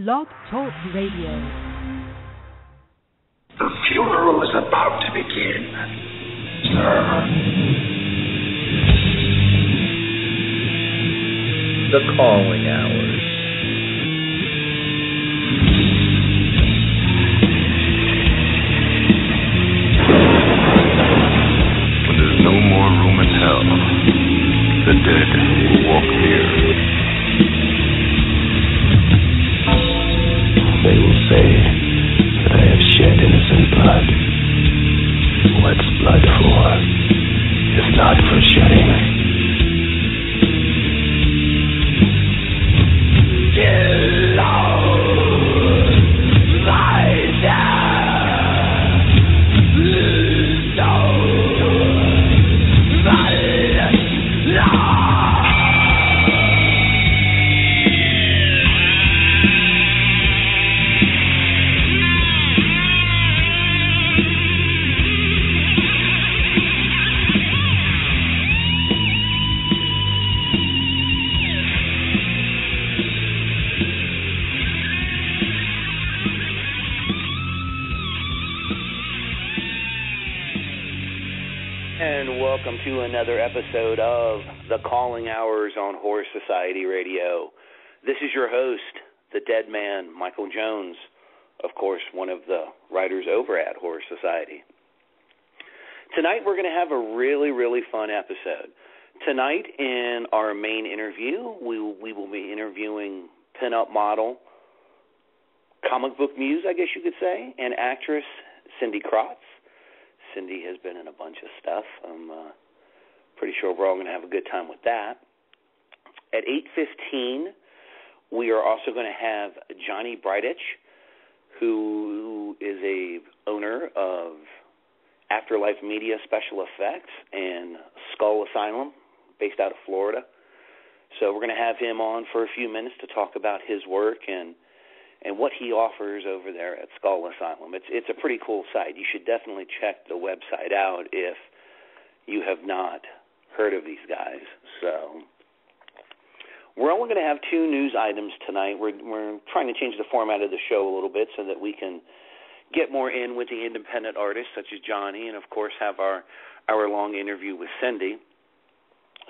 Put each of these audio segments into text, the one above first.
Blog Talk Radio. The funeral is about to begin, sir. The Calling Hours. When there's no more room in hell, the dead will walk here. They will say that I have shed innocent blood. What's blood for, if not for shedding? To another episode of The Calling Hours on Horror Society Radio. This is your host, the dead man, Michael Jones, of course, one of the writers over at Horror Society. Tonight we're going to have a really, really fun episode. Tonight in our main interview, we will be interviewing pinup model, comic book muse, I guess you could say, and actress Cindy Kratz. Cindy has been in a bunch of stuff. I'm pretty sure we're all going to have a good time with that. At 8:15, we are also going to have Johnny Brightich, who is a owner of Afterlife Media Special Effects and Skull Asylum, based out of Florida. So we're going to have him on for a few minutes to talk about his work and what he offers over there at Skull Asylum. It's a pretty cool site. You should definitely check the website out if you have not heard of these guys. So we're only going to have two news items tonight. We're trying to change the format of the show a little bit so that we can get more in with the independent artists such as Johnny and, of course, have our hour-long interview with Cindy.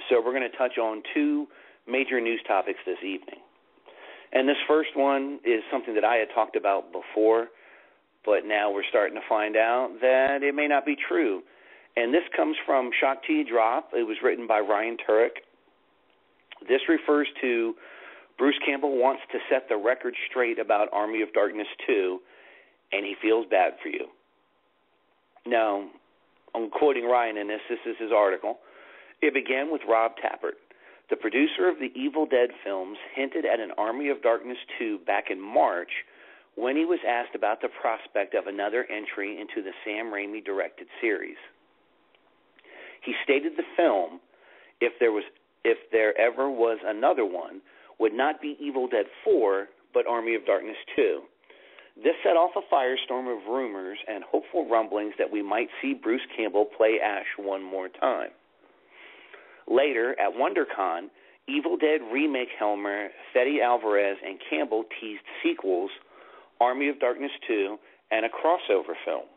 So we're going to touch on two major news topics this evening. And this first one is something that I had talked about before, but now we're starting to find out that it may not be true. And this comes from Shock Till You Drop. It was written by Ryan Turek. This refers to Bruce Campbell wants to set the record straight about Army of Darkness 2, and he feels bad for you. Now, I'm quoting Ryan in this. This is his article. It began with Rob Tapert. The producer of the Evil Dead films hinted at an Army of Darkness 2 back in March when he was asked about the prospect of another entry into the Sam Raimi directed series. He stated the film, if there ever was another one, would not be Evil Dead 4, but Army of Darkness 2. This set off a firestorm of rumors and hopeful rumblings that we might see Bruce Campbell play Ash one more time. Later, at WonderCon, Evil Dead remake helmer Fede Alvarez and Campbell teased sequels, Army of Darkness 2, and a crossover film.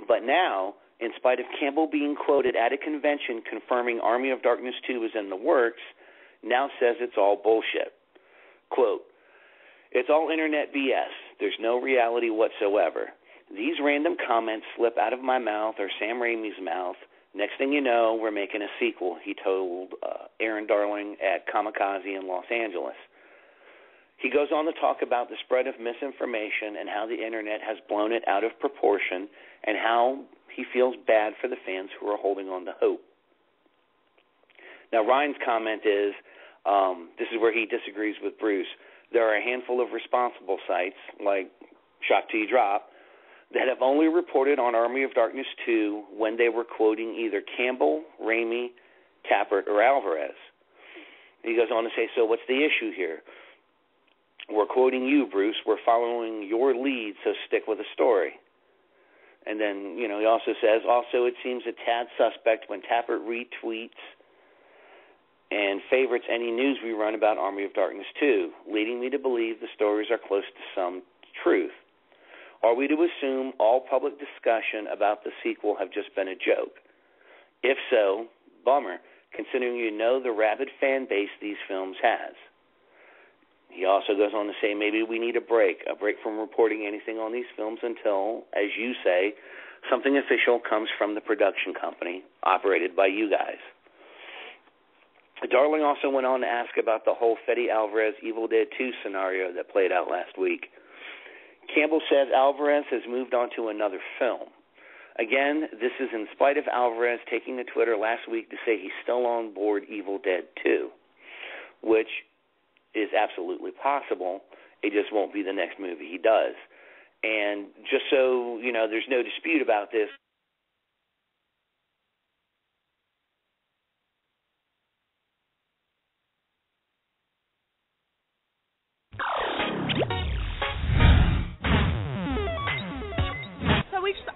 But now, in spite of Campbell being quoted at a convention confirming Army of Darkness 2 is in the works, now says it's all bullshit. Quote, "It's all internet BS. There's no reality whatsoever. These random comments slip out of my mouth or Sam Raimi's mouth. Next thing you know, we're making a sequel," he told Aaron Darling at Kamikaze in Los Angeles. He goes on to talk about the spread of misinformation and how the internet has blown it out of proportion and how he feels bad for the fans who are holding on to hope. Now, Ryan's comment is, this is where he disagrees with Bruce. There are a handful of responsible sites, like Shock Till You Drop, that have only reported on Army of Darkness 2 when they were quoting either Campbell, Raimi, Tappert, or Alvarez. He goes on to say, so what's the issue here? We're quoting you, Bruce. We're following your lead, so stick with the story. And then, he also says, also it seems a tad suspect when Tappert retweets and favorites any news we run about Army of Darkness 2, leading me to believe the stories are close to some truth. Are we to assume all public discussion about the sequel have just been a joke? If so, bummer, considering you know the rabid fan base these films has. He also goes on to say maybe we need a break from reporting anything on these films until, as you say, something official comes from the production company operated by you guys. Darling also went on to ask about the whole Fede Alvarez Evil Dead 2 scenario that played out last week. Campbell says Alvarez has moved on to another film. Again, this is in spite of Alvarez taking to Twitter last week to say he's still on board Evil Dead 2, which is absolutely possible. It just won't be the next movie he does. And just so, you know, there's no dispute about this,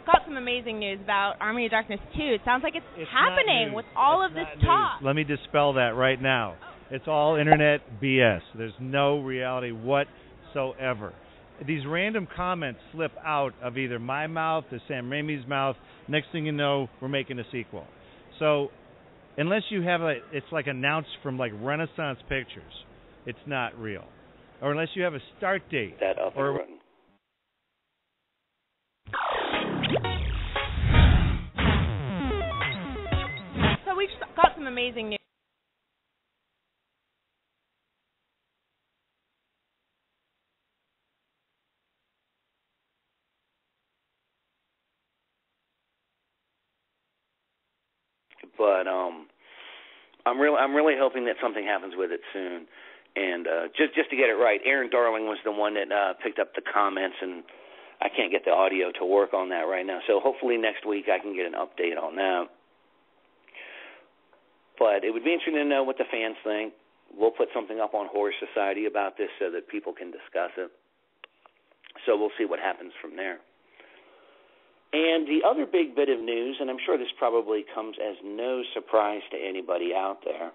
got some amazing news about Army of Darkness 2. It sounds like it's happening with all of this talk. Let me dispel that right now. It's all internet BS. There's no reality whatsoever. These random comments slip out of either my mouth or Sam Raimi's mouth. Next thing you know, we're making a sequel. So unless you have it's like announced from like Renaissance Pictures, it's not real. Or unless you have a start date. That up and running. So we've got some amazing news. But I'm really hoping that something happens with it soon. And just to get it right, Aaron Darling was the one that picked up the comments, and I can't get the audio to work on that right now. So hopefully next week I can get an update on that. But it would be interesting to know what the fans think. We'll put something up on Horror Society about this so that people can discuss it. So we'll see what happens from there. And the other big bit of news, and I'm sure this probably comes as no surprise to anybody out there,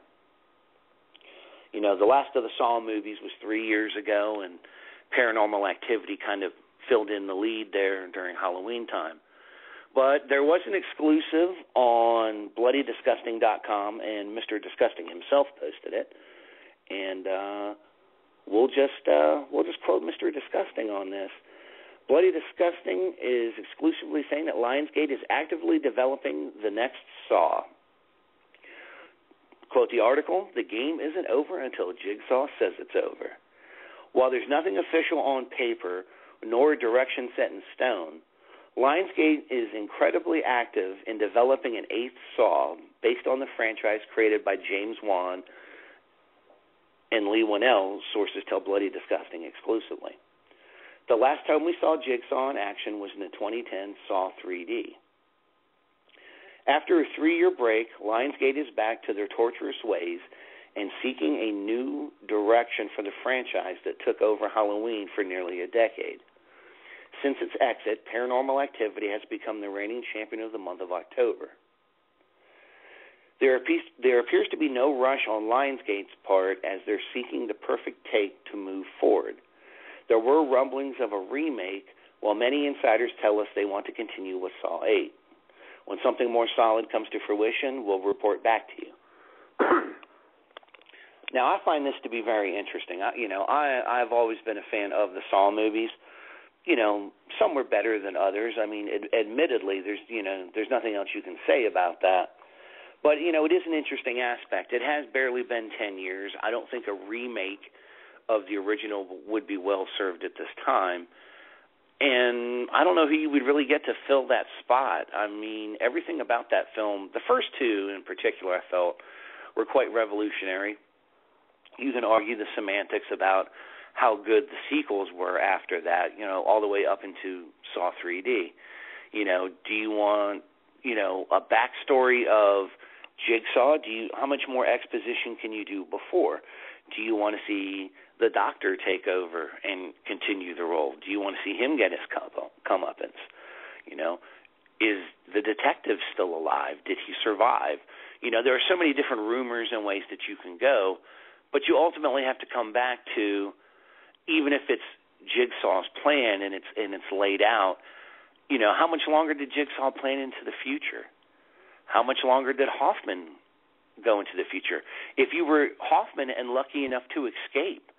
you know, the last of the Saw movies was 3 years ago, and Paranormal Activity kind of filled in the lead there during Halloween time. But there was an exclusive on BloodyDisgusting.com, and Mr. Disgusting himself posted it. And we'll just quote Mr. Disgusting on this. Bloody Disgusting is exclusively saying that Lionsgate is actively developing the next Saw. Quote the article, "The game isn't over until Jigsaw says it's over." While there's nothing official on paper, nor a direction set in stone, Lionsgate is incredibly active in developing an eighth Saw based on the franchise created by James Wan and Lee Winnell, sources tell Bloody Disgusting exclusively. The last time we saw Jigsaw in action was in the 2010 Saw 3D. After a 3-year break, Lionsgate is back to their torturous ways and seeking a new direction for the franchise that took over Halloween for nearly a decade. Since its exit, Paranormal Activity has become the reigning champion of the month of October. There appears to be no rush on Lionsgate's part as they're seeking the perfect take to move forward. There were rumblings of a remake, while many insiders tell us they want to continue with Saw 8. When something more solid comes to fruition, we'll report back to you. Now, I find this to be very interesting. I've always been a fan of the Saw movies. You know, some were better than others. I mean, admittedly, there's nothing else you can say about that. But, you know, it is an interesting aspect. It has barely been 10 years. I don't think a remake of the original would be well served at this time. And I don't know who you would really get to fill that spot. I mean, everything about that film, the first two in particular, I felt, were quite revolutionary. You can argue the semantics about how good the sequels were after that, you know, all the way up into Saw 3D. You know, do you want, you know, a backstory of Jigsaw? How much more exposition can you do before? Do you want to see the Doctor take over and continue the role? Do you want to see him get his comeuppance? You know, is the detective still alive? Did he survive? There are so many different rumors and ways that you can go, but you ultimately have to come back to, even if it's Jigsaw's plan and it's laid out, how much longer did Jigsaw plan into the future? How much longer did Hoffman go into the future? If you were Hoffman and lucky enough to escape,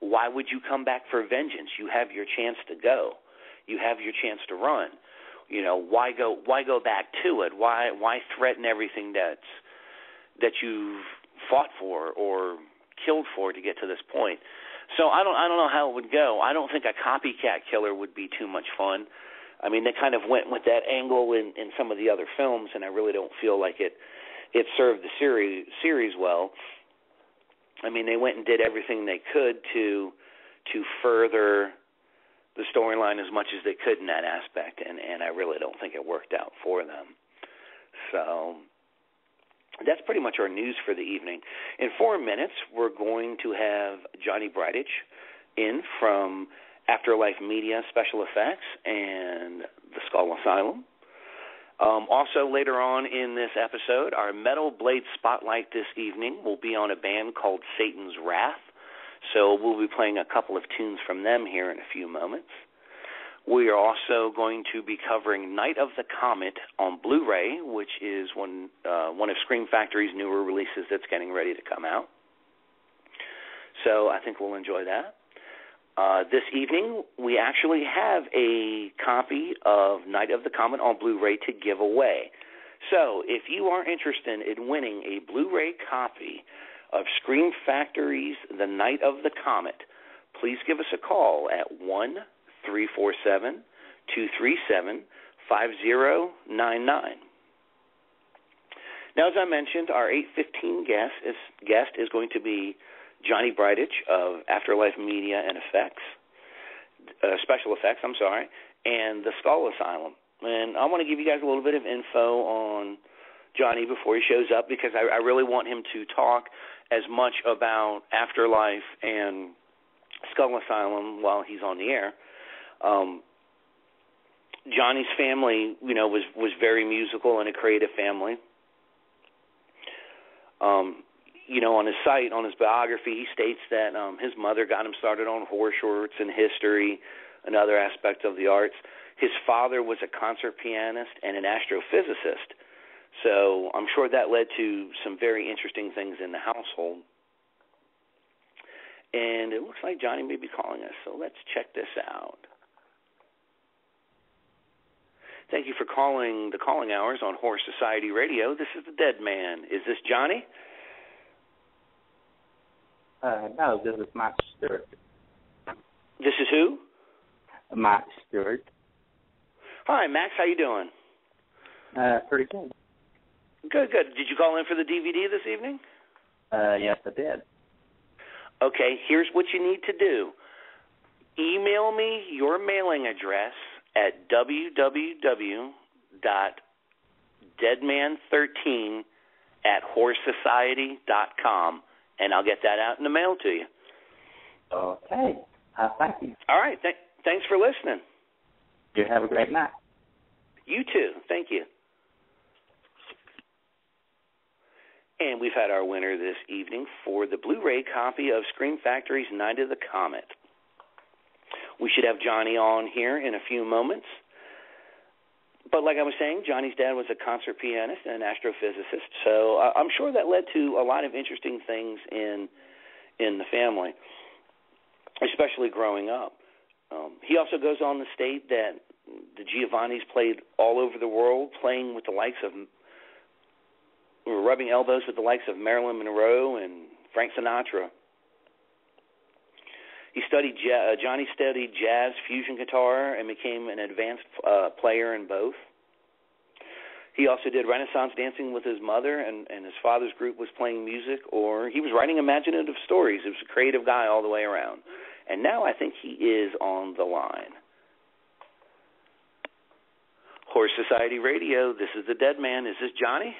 why would you come back for vengeance? You have your chance to go. You have your chance to run. Why go back to it? Why threaten everything that you've fought for or killed for to get to this point? So I don't know how it would go. I don't think a copycat killer would be too much fun. I mean, they kind of went with that angle in some of the other films, and I really don't feel like it served the series well. I mean, they went and did everything they could to further the storyline as much as they could in that aspect, and I really don't think it worked out for them. So that's pretty much our news for the evening. In 4 minutes, we're going to have Johnny Bridich in from Afterlife Media Special Effects and the Skull Asylum. Also, later on in this episode, our Metal Blade Spotlight this evening will be on a band called Satan's Wrath. So we'll be playing a couple of tunes from them here in a few moments. We are also going to be covering Night of the Comet on Blu-ray, which is one of Scream Factory's newer releases that's getting ready to come out. So I think we'll enjoy that. This evening, we actually have a copy of Night of the Comet on Blu-ray to give away. So if you are interested in winning a Blu-ray copy of Scream Factory's The Night of the Comet, please give us a call at 1-347-237-5099. Now, as I mentioned, our 8:15 guest is going to be Johnny Bridich of Afterlife Media and Special Effects, and the Skull Asylum. And I want to give you guys a little bit of info on Johnny before he shows up, because I really want him to talk as much about Afterlife and Skull Asylum while he's on the air. Johnny's family, was very musical and a creative family. On his site, on his biography, he states that his mother got him started on horse shorts and history and other aspects of the arts. His father was a concert pianist and an astrophysicist, so I'm sure that led to some very interesting things in the household. And it looks like Johnny may be calling us, so let's check this out. Thank you for calling the Calling Hours on Horror Society Radio. This is the Dead Man. Is this Johnny? No, this is Mike Stewart. This is who? Mike Stewart. Hi, Max. How you doing? Pretty good. Good. Did you call in for the DVD this evening? Yes, I did. Okay, here's what you need to do. Email me your mailing address at www.deadman13@horsesociety.com, and I'll get that out in the mail to you. Okay. Thank you. All right. Thanks for listening. You have a great night. You too. Thank you. And we've had our winner this evening for the Blu-ray copy of Scream Factory's Night of the Comet. We should have Johnny on here in a few moments. But like I was saying, Johnny's dad was a concert pianist and an astrophysicist, so I'm sure that led to a lot of interesting things in the family, especially growing up. He also goes on to state that the Giovannis played all over the world, playing with the likes of, rubbing elbows with the likes of Marilyn Monroe and Frank Sinatra. Johnny studied jazz, fusion guitar, and became an advanced player in both. He also did Renaissance dancing with his mother, and his father's group was playing music, or he was writing imaginative stories. He was a creative guy all the way around. And now I think he is on the line. Horror Society Radio, this is the Dead Man. Is this Johnny?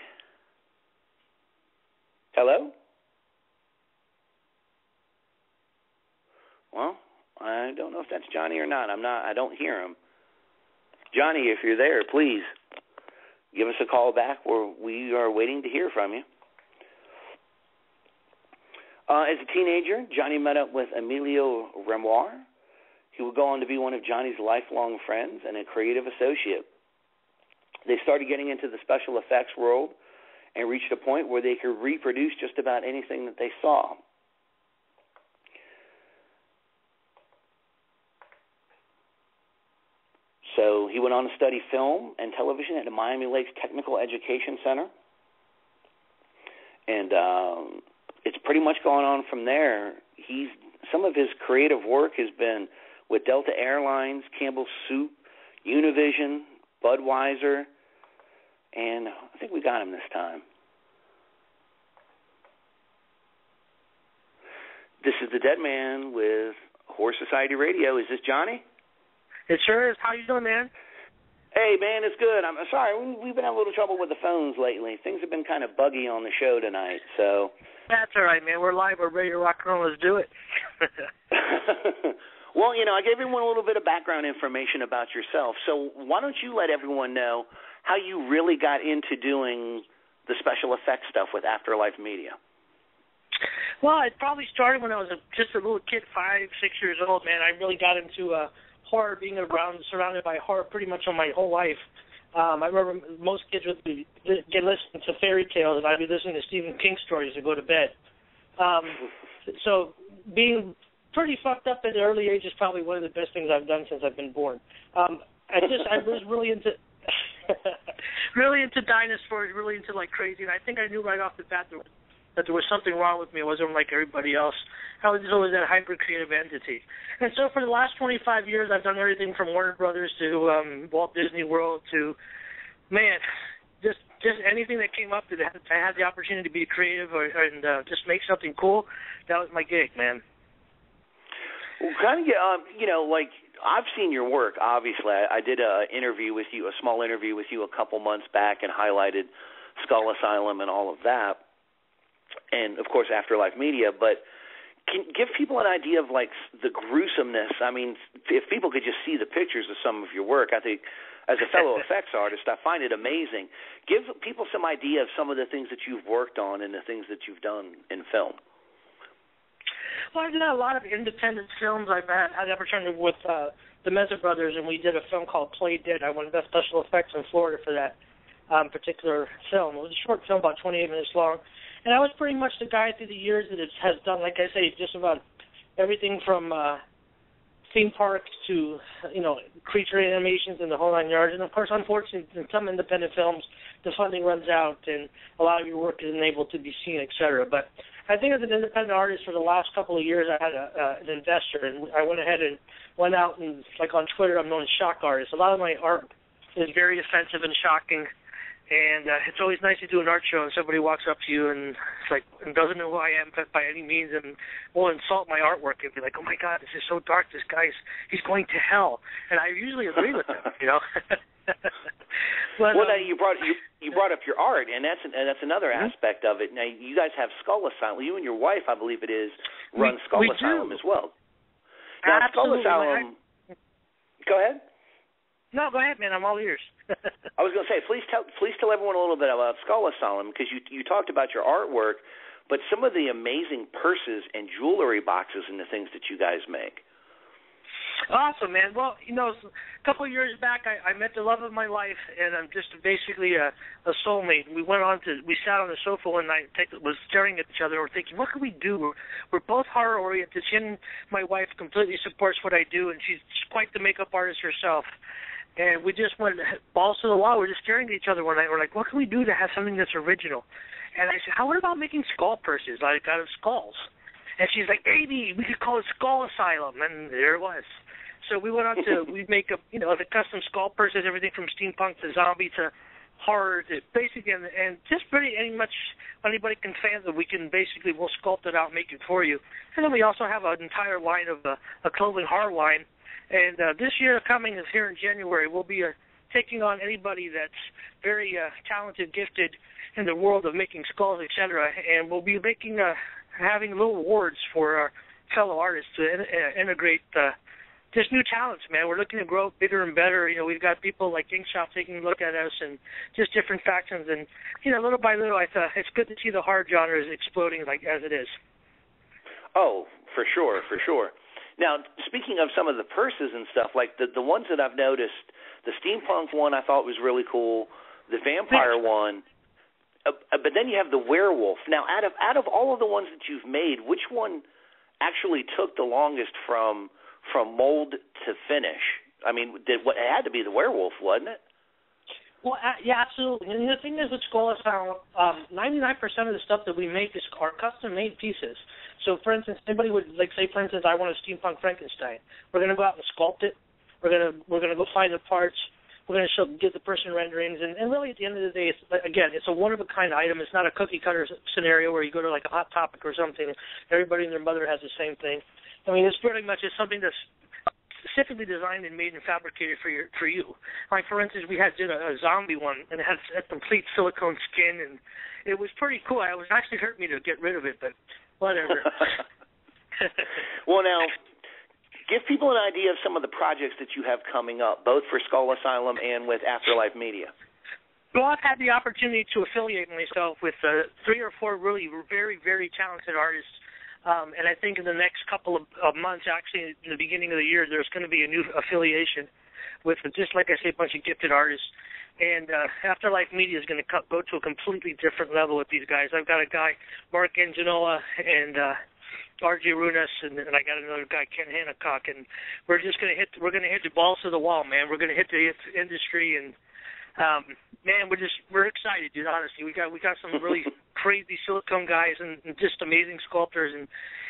Hello? Well, I don't know if that's Johnny or not. I don't hear him. Johnny, if you're there, please give us a call back. We are waiting to hear from you. As a teenager, Johnny met up with Emilio Renoir. He would go on to be one of Johnny's lifelong friends and a creative associate. They started getting into the special effects world and reached a point where they could reproduce just about anything that they saw. So he went on to study film and television at the Miami Lakes Technical Education Center. And it's pretty much gone on from there. Some of his creative work has been with Delta Airlines, Campbell's Soup, Univision, Budweiser, and I think we got him this time. This is the Dead Man with Horse Society Radio. Is this Johnny? It sure is. How you doing, man? Hey, man, it's good. I'm sorry. We've been having a little trouble with the phones lately. Things have been kind of buggy on the show tonight, so. That's all right, man. We're live. We're ready to rock and roll. Let's do it. Well, I gave everyone a little bit of background information about yourself. So why don't you let everyone know how you really got into doing the special effects stuff with Afterlife Media? Well, it probably started when I was just a little kid, 5, 6 years old, man. I really got into horror, being surrounded by horror pretty much on my whole life. I remember most kids would get listening to fairy tales, and I'd be listening to Stephen King stories to go to bed. So being pretty fucked up at an early age is probably one of the best things I've done since I've been born. I was really into dinosaurs, really into like crazy, and I think I knew right off the bat that there was something wrong with me. I wasn't like everybody else. I was always that hyper-creative entity. And so for the last 25 years, I've done everything from Warner Brothers to Walt Disney World to, man, just anything that came up that I had the opportunity to be creative and just make something cool. That was my gig, man. Well, kind of, like I've seen your work. Obviously, I did a small interview with you a couple months back, and highlighted Skull Asylum and all of that, and of course Afterlife Media. But can give people an idea of like the gruesomeness. I mean, if people could just see the pictures of some of your work, I think as a fellow effects artist, I find it amazing. Give people some idea of some of the things that you've worked on and the things that you've done in film. Well, I've done a lot of independent films. I've had the opportunity with the Meza Brothers, and we did a film called Play Dead. I won Best Special Effects in Florida for that particular film. It was a short film, about 28 minutes long. And I was pretty much the guy through the years that has done, like I say, just about everything from theme parks to, creature animations and the whole 9 yards. And, of course, unfortunately, in some independent films, the funding runs out and a lot of your work isn't able to be seen, et cetera. But I think as an independent artist for the last couple of years, I had an investor, and I went ahead and went out and, like on Twitter, I'm known as shock artist. A lot of my art is very offensive and shocking, and it's always nice to do an art show and somebody walks up to you and doesn't know who I am by any means and will insult my artwork and be like, oh my God, this is so dark, he's going to hell. And I usually agree with them, But, well, now you brought up your art, and that's another aspect of it. Now you guys have Skull Asylum. You and your wife, I believe it is, run Skull Asylum as well. Now, absolutely. Skull Asylum. Go ahead. No, go ahead, man. I'm all ears. I was going to say, please tell everyone a little bit about Skull Asylum, because you talked about your artwork, but some of the amazing purses and jewelry boxes and the things that you guys make. Awesome, man. Well, a couple of years back, I met the love of my life, and I'm just basically a soulmate. We sat on the sofa one night, was staring at each other, and we're thinking, what can we do? We're both horror-oriented. My wife completely supports what I do, and she's quite the makeup artist herself. And we just went balls to the wall. We're just staring at each other one night. We're like, what can we do to have something that's original? And I said, what about making skull purses, like out of skulls? And she's like, baby, we could call it Skull Asylum. And there it was. So we went on to, we make the custom skull purses, everything from steampunk to zombie to horror to basically, and just pretty much anybody can fathom, we'll sculpt it out, make it for you. And then we also have an entire line of a clothing horror line. And this year coming is here in January. We'll be taking on anybody that's very talented, gifted in the world of making skulls, etc. And we'll be having little awards for our fellow artists to integrate just new talents, man. We're looking to grow bigger and better. You know, we've got people like Inkshop taking a look at us and just different factions. And, you know, little by little, I thought it's good to see the hard genres exploding like as it is. Oh, for sure, for sure. Now, speaking of some of the purses and stuff, like the ones that I've noticed, the steampunk one I thought was really cool, the vampire one, but then you have the werewolf. Now, out of all of the ones that you've made, which one actually took the longest from mold to finish? I mean, it had to be the werewolf, wasn't it? Well, yeah, absolutely. And the thing is with Skull Asylum, 99% of the stuff that we make are custom-made pieces. So, for instance, anybody would, like, say, for instance, I want a steampunk Frankenstein. We're going to go out and sculpt it. We're gonna go find the parts. We're going to give the person renderings. And really, at the end of the day, it's a one-of-a-kind item. It's not a cookie-cutter scenario where you go to, like, a Hot Topic or something. Everybody and their mother has the same thing. I mean, it's pretty much just something that's specifically designed and made and fabricated for you. Like, for instance, we did a zombie one, and it had a complete silicone skin, and it was pretty cool. It was actually hurt me to get rid of it, but whatever. Well, now, give people an idea of some of the projects that you have coming up, both for Skull Asylum and with Afterlife Media. Well, I've had the opportunity to affiliate myself with 3 or 4 really very, very talented artists. And I think in the next couple of months, actually in the beginning of the year, there's going to be a new affiliation with, just like I say, a bunch of gifted artists. And Afterlife Media is going to go to a completely different level with these guys. I've got a guy, Mark Anginola, and R.J. Runas, and I got another guy, Ken Hancock, and we're going to hit the balls to the wall, man. We're going to hit the industry, and man, we're excited, dude. Honestly, we got some really crazy silicone guys and just amazing sculptors, and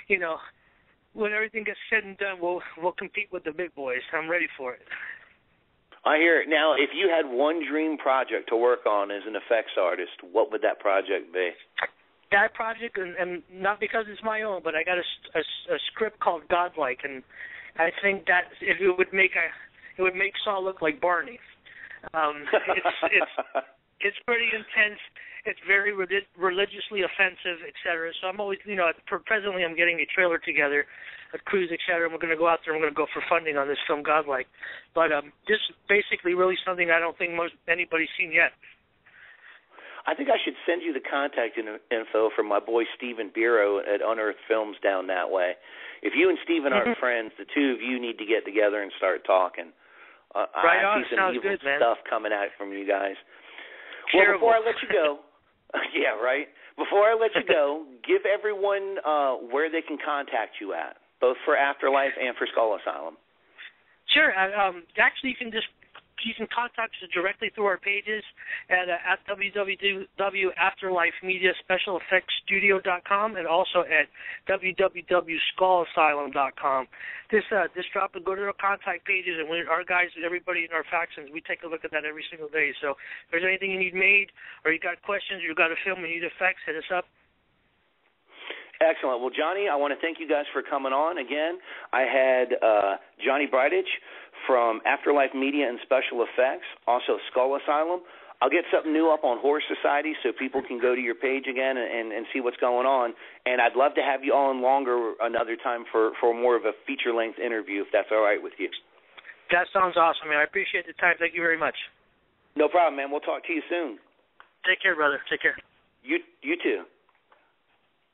you know, when everything gets said and done, we'll compete with the big boys. I'm ready for it. I hear it. Now, if you had one dream project to work on as an effects artist, what would that project be? That project, and not because it's my own, but I got a script called Godlike, and I think that it would make Saul look like Barney. It's pretty intense. It's very religiously offensive, etc. So I'm always, presently I'm getting a trailer together, a cruise, etc. And we're going to go out there and we're going to go for funding on this film, Godlike. But this is basically really something I don't think anybody's seen yet. I think I should send you the contact info from my boy Stephen Biro at Unearthed Films down that way. If you and Stephen aren't friends, the two of you need to get together and start talking. Right on. I see some Sounds evil good, man. stuff coming out from you guys. Terrible. Well, before I let you go, yeah, right. Before I let you go, give everyone where they can contact you at, both for Afterlife and for Skull Asylum. Sure. Actually, you can contact us directly through our pages at www.afterlifemediaspecialeffectsstudio.com and also at www.skullasylum.com. This drop and go to our contact pages, and our guys, everybody in our factions, we take a look at that every single day. So if there's anything you need made, or you got questions, or you got a film and you need effects, hit us up. Excellent. Well, Johnny, I want to thank you guys for coming on. Again, I had Johnny Bridich from Afterlife Media and Special Effects, also Skull Asylum. I'll get something new up on Horror Society so people can go to your page again and see what's going on. And I'd love to have you on longer another time for more of a feature-length interview, if that's all right with you. That sounds awesome, man. I appreciate the time. Thank you very much. No problem, man. We'll talk to you soon. Take care, brother. Take care. You too.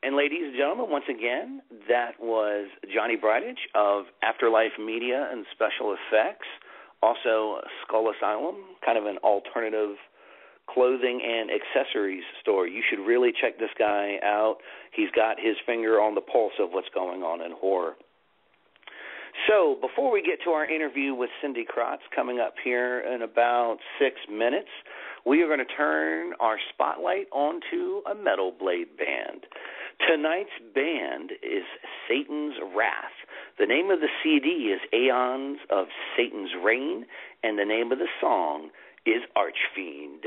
And ladies and gentlemen, once again, that was Johnny Bridich of Afterlife Media and Special Effects, also Skull Asylum, kind of an alternative clothing and accessories store. You should really check this guy out. He's got his finger on the pulse of what's going on in horror. So before we get to our interview with Cindy Kratz coming up here in about 6 minutes, we are going to turn our spotlight onto a Metal Blade band. Tonight's band is Satan's Wrath. The name of the CD is Aeons of Satan's Reign, and the name of the song is Archfiend.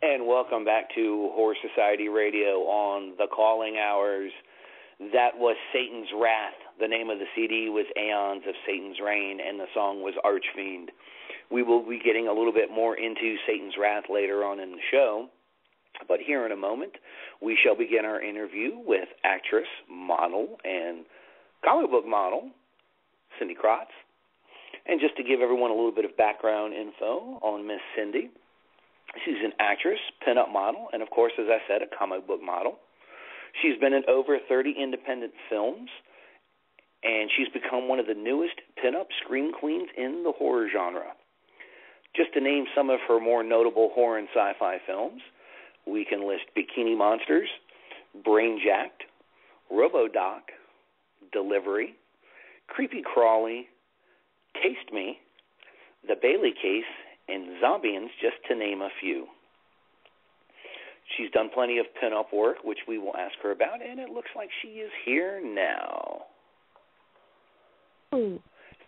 And welcome back to Horror Society Radio on The Calling Hours. That was Satan's Wrath. The name of the CD was Aeons of Satan's Reign, and the song was Archfiend. We will be getting a little bit more into Satan's Wrath later on in the show, but here in a moment, we shall begin our interview with actress, model, and comic book model, Cindy Kratz. And just to give everyone a little bit of background info on Miss Cindy, she's an actress, pinup model, and of course, as I said, a comic book model. She's been in over 30 independent films, and she's become one of the newest pinup scream queens in the horror genre. Just to name some of her more notable horror and sci-fi films, we can list Bikini Monsters, Brainjacked, Robodoc, Delivery, Creepy Crawly, Taste Me, The Bailey Case, and Zombians, just to name a few. She's done plenty of pinup work, which we will ask her about, and it looks like she is here now.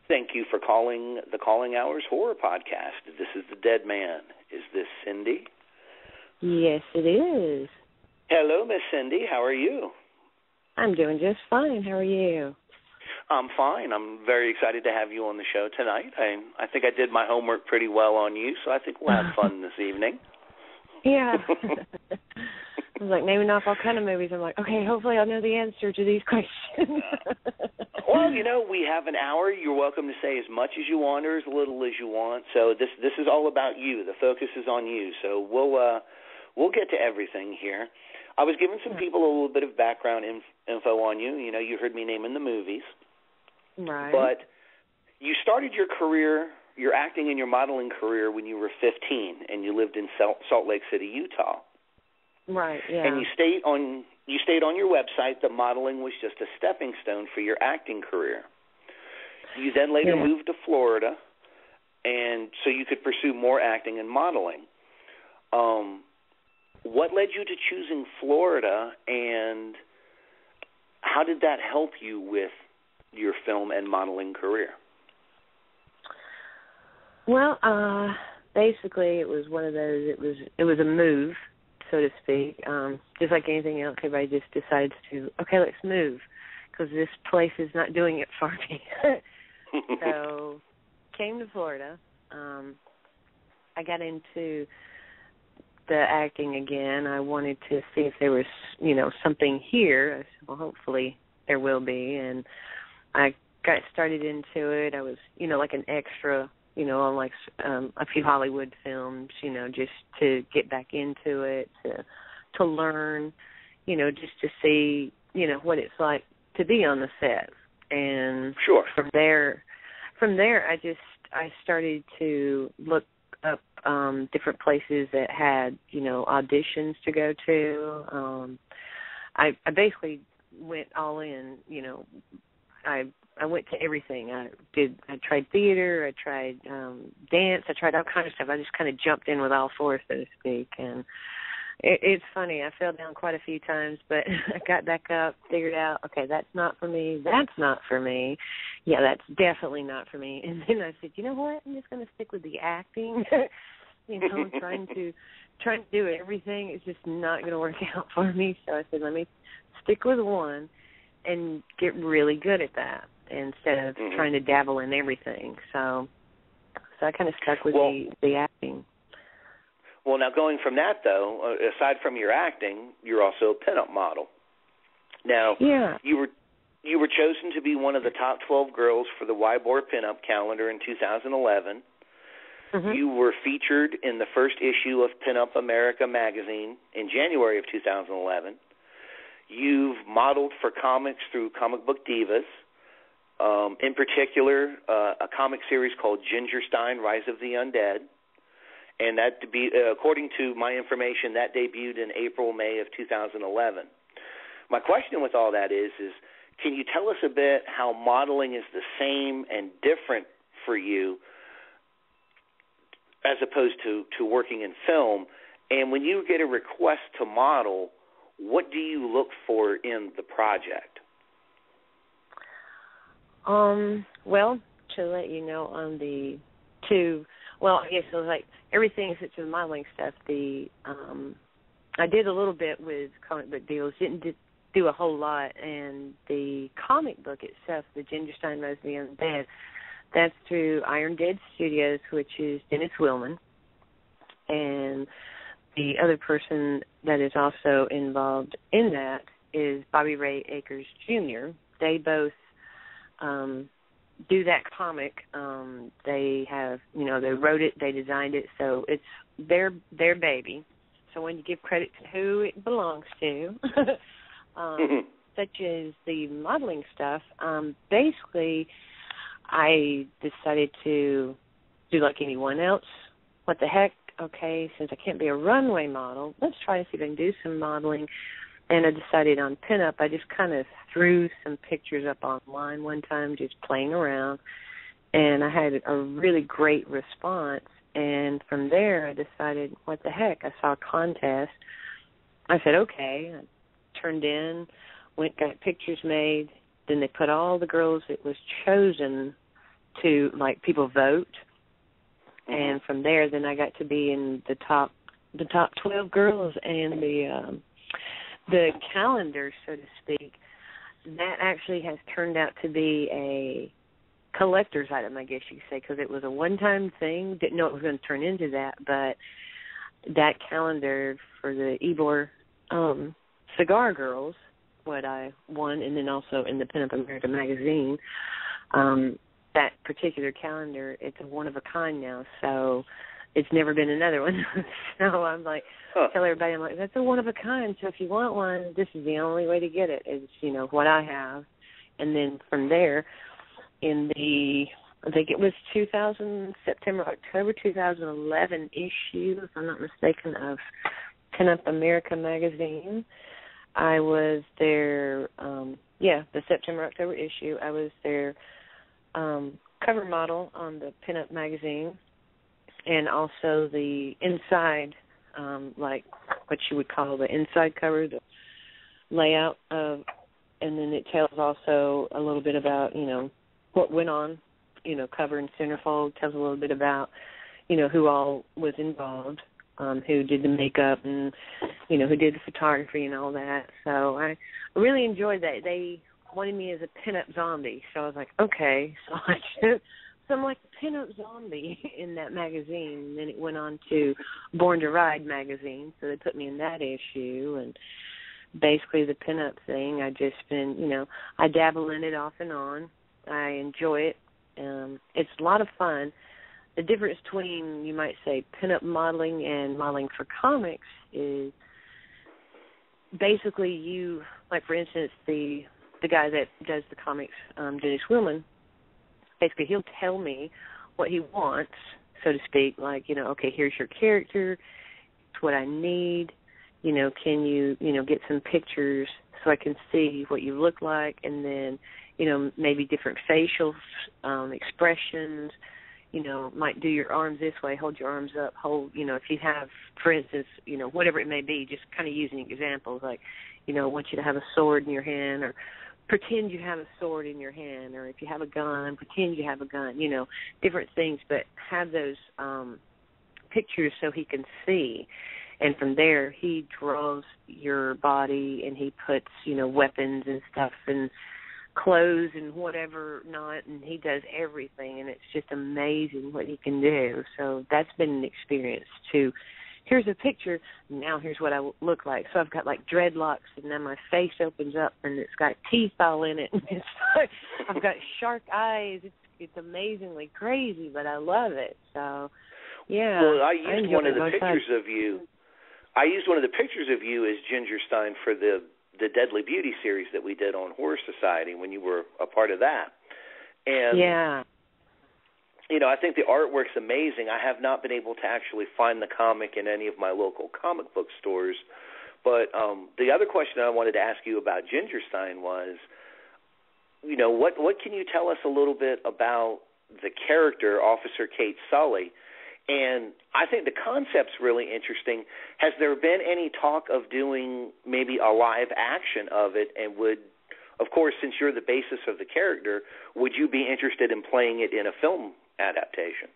Thank you for calling the Calling Hours Horror Podcast. This is the Dead Man. Is this Cindy? Yes, it is. Hello, Miss Cindy. How are you? I'm doing just fine. How are you? I'm fine. I'm very excited to have you on the show tonight. I think I did my homework pretty well on you, so I think we'll have fun this evening. Yeah. I was like naming off all kind of movies. I'm like, okay, hopefully I'll know the answer to these questions. Well, we have an hour. You're welcome to say as much as you want or as little as you want. So this is all about you. The focus is on you. So we'll get to everything here. I was giving some people a little bit of background info on you. You heard me naming the movies. Right. But you started your career, your acting and your modeling career when you were 15, and you lived in Salt Lake City, Utah. Right, yeah. And you stayed on your website that modeling was just a stepping stone for your acting career. You then later moved to Florida, and so you could pursue more acting and modeling. What led you to choosing Florida, and how did that help you with your film and modeling career? Well, basically it was one of those, it was a move, so to speak. Just like anything else, everybody just decides to, okay, let's move, because this place is not doing it for me. So, came to Florida. I got into the acting again. I wanted to see if there was, something here. I said, well, hopefully there will be, and I got started into it. I was, like an extra, on like a few Hollywood films, just to get back into it, to learn, just to see, what it's like to be on the set. And sure. From there, I started to look up different places that had, auditions to go to. I basically went all in, I went to everything. I tried theater, I tried dance, I tried all kinds of stuff. I just kind of jumped in with all four, so to speak. And it's funny, I fell down quite a few times, but I got back up, figured out, okay, that's not for me, that's not for me. Yeah, that's definitely not for me. And then I said, you know what, I'm just going to stick with the acting. Trying to do everything is just not going to work out for me. So I said, let me stick with one and get really good at that instead of trying to dabble in everything. So I kind of stuck with the acting. Well, now going from that, though, aside from your acting, you're also a pinup model. Now, you were chosen to be one of the top 12 girls for the Ybor Pinup calendar in 2011. You were featured in the first issue of Pinup America magazine in January of 2011. You've modeled for comics through Comic Book Divas, in particular a comic series called Gingerstein, Rise of the Undead. And that, according to my information, that debuted in April, May of 2011. My question with all that is can you tell us a bit how modeling is the same and different for you as opposed to working in film? And when you get a request to model, what do you look for in the project? Well, to let you know, on the two well, I guess it was like everything except for the modeling stuff. I did a little bit with comic book deals, didn't do a whole lot, and the comic book itself, the Ginger Stein Rose the Undead, that's through Iron Dead Studios, which is Dennis Willman, and the other person that is also involved in that is Bobby Ray Akers Jr. They both do that comic. They have, they wrote it, they designed it, so it's their baby. So when you give credit to who it belongs to, such as the modeling stuff, basically I decided to do like anyone else. What the heck? Okay, since I can't be a runway model, let's try to see if I can do some modeling. And I decided on pinup. I just kind of threw some pictures up online one time, just playing around, and I had a really great response. And from there, I decided, what the heck? I saw a contest. I said, okay. I turned in, got pictures made. Then they put all the girls. It was chosen to, like, people vote. And from there, then I got to be in the top 12 girls, and the calendar, so to speak, that actually has turned out to be a collector's item, I guess you could say, because it was a one-time thing. Didn't know it was going to turn into that, but that calendar for the Ybor Cigar Girls, what I won, and then also in the Pinup America magazine, that particular calendar, it's a one-of-a-kind now, so it's never been another one. So I'm like, tell everybody, I'm like, that's a one-of-a-kind, so if you want one, this is the only way to get it, is, what I have. And then from there, in I think it was October 2011 issue, if I'm not mistaken, of Pinup America magazine, I was their, the September-October issue, I was their cover model on the Pinup magazine, and also the inside, like what you would call the inside cover, the layout of, and then it tells also a little bit about, what went on, cover and centerfold, tells a little bit about, who all was involved, who did the makeup and, who did the photography and all that. So I really enjoyed that. They wanted me as a pinup zombie, so I was like, okay. So I'm like a pinup zombie in that magazine. And then it went on to Born to Ride magazine, so they put me in that issue. And basically the pinup thing, I just been, I dabble in it off and on. I enjoy it. It's a lot of fun. The difference between, you might say, pinup modeling and modeling for comics is basically you, like for instance, the guy that does the comics, Dennis Willman, basically he'll tell me what he wants, so to speak, like, okay, here's your character, it's what I need, can you, get some pictures so I can see what you look like, and then, maybe different facial expressions, might do your arms this way, hold your arms up, hold, if you have, for instance, whatever it may be, just kind of using examples, like, I want you to have a sword in your hand, or pretend you have a sword in your hand, or if you have a gun, pretend you have a gun, different things, but have those pictures so he can see. And from there, he draws your body, and he puts, weapons and stuff and clothes and whatever not, and he does everything, and it's just amazing what he can do. So that's been an experience too. Here's a picture, now here's what I look like. So I've got like dreadlocks, and then my face opens up, and it's got teeth all in it. And it's like, I've got shark eyes. It's amazingly crazy, but I love it. So, yeah. Well, I used one of the pictures of you. I used one of the pictures of you as Ginger Stein for the Deadly Beauty series that we did on Horror Society when you were a part of that. And yeah. I think the artwork's amazing. I have not been able to actually find the comic in any of my local comic book stores. But the other question I wanted to ask you about Ginger Stein was, what can you tell us a little bit about the character, Officer Kate Sully? And I think the concept's really interesting. Has there been any talk of doing maybe a live action of it? And would, of course, since you're the basis of the character, would you be interested in playing it in a film adaptation?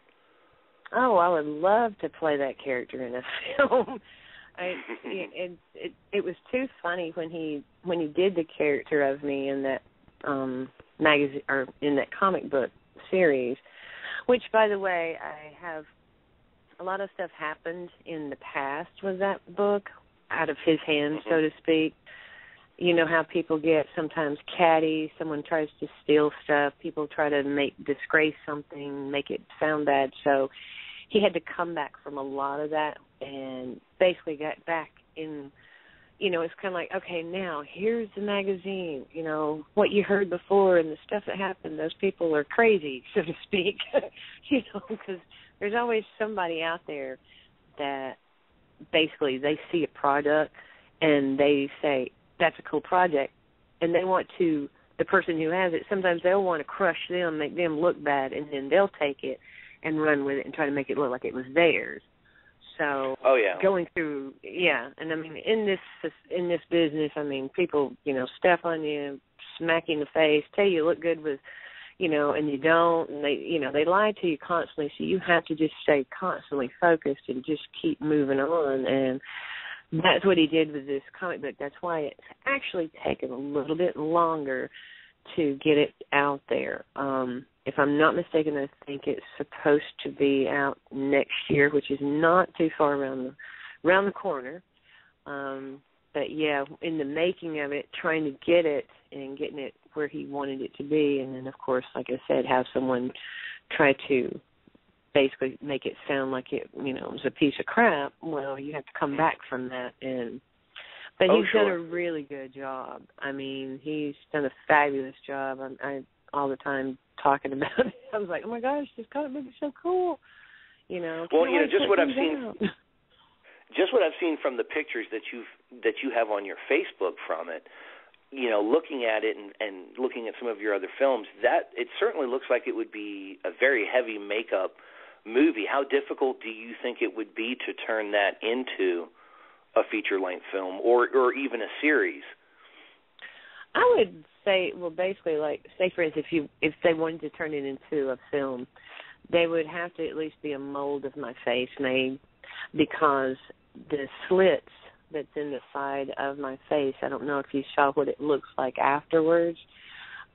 Oh, I would love to play that character in a film. It was too funny when he did the character of me in that magazine or in that comic book series, which, by the way, I have a lot of stuff happened in the past with that book out of his hands, so to speak. You know how people get sometimes catty, someone tries to steal stuff, people try to disgrace something, make it sound bad. So he had to come back from a lot of that and basically got back in, it's kind of like, okay, now here's the magazine, what you heard before and the stuff that happened, those people are crazy, so to speak, because there's always somebody out there that basically they see a product and they say, that's a cool project, and they want to, the person who has it, sometimes they'll want to crush them, make them look bad, and then they'll take it and run with it and try to make it look like it was theirs. So going through, and I mean, in this business, I mean, people, step on you, smack you in the face, tell you look good with, and you don't, and they lie to you constantly, so you have to just stay constantly focused and just keep moving on, and that's what he did with this comic book. That's why it's actually taken a little bit longer to get it out there. If I'm not mistaken, I think it's supposed to be out next year, which is not too far around the corner. But yeah, in the making of it, trying to get it and getting it where he wanted it to be, and then of course, like I said, have someone try to basically make it sound like it, was a piece of crap. Well, you have to come back from that, but he's done a really good job. I mean, he's done a fabulous job. I all the time talking about it. I was like, oh my gosh, this comic book is so cool. Well, just what I've seen. Just what I've seen from the pictures that you have on your Facebook from it, looking at it and looking at some of your other films, that it certainly looks like it would be a very heavy makeup movie. How difficult do you think it would be to turn that into a feature-length film or even a series? I would say, well, basically, like, say for instance, if they wanted to turn it into a film, they would have to at least be a mold of my face made, because the slits that's in the side of my face, I don't know if you saw what it looks like afterwards,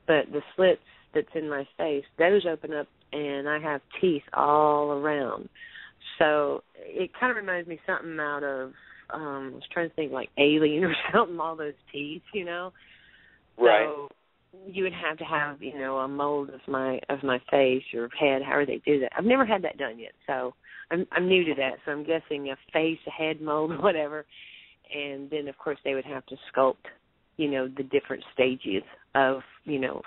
but the slits that's in my face, those open up and I have teeth all around. So it kind of reminds me something out of, I was trying to think like Alien or something, all those teeth, Right. So you would have to have, a mold of my face or head, however they do that. I've never had that done yet, so I'm new to that. So I'm guessing a face, a head mold, whatever. And then, of course, they would have to sculpt, the different stages of,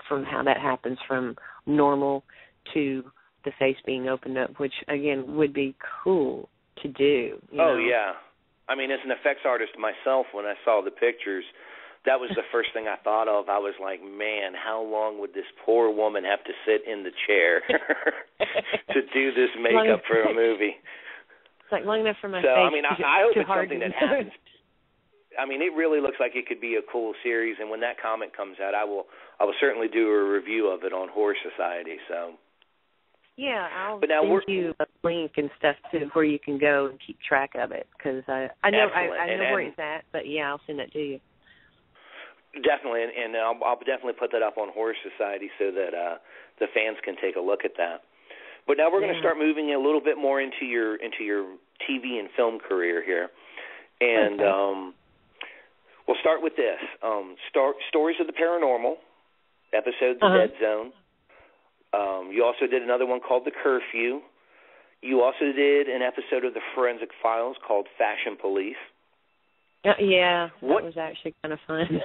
from how that happens from normal to the face being opened up, which, again, would be cool to do. Yeah. I mean, as an effects artist myself, when I saw the pictures, that was the first thing I thought of. I was like, man, how long would this poor woman have to sit in the chair to do this makeup for a movie? It's like long enough for my face. So, I mean, I hope it's something that happens. I mean, it really looks like it could be a cool series, and when that comic comes out, I will certainly do a review of it on Horror Society. So. Yeah, I'll send you a link and stuff to where you can go and keep track of it, because I know where it's at, but yeah, I'll send that to you. Definitely, and I'll definitely put that up on Horror Society so that the fans can take a look at that. But now we're going to start moving a little bit more into your TV and film career here, and we'll start with this: Stories of the Paranormal, episode The Dead Zone. You also did another one called The Curfew. You also did an episode of The Forensic Files called Fashion Police. Yeah, that was actually kind of fun.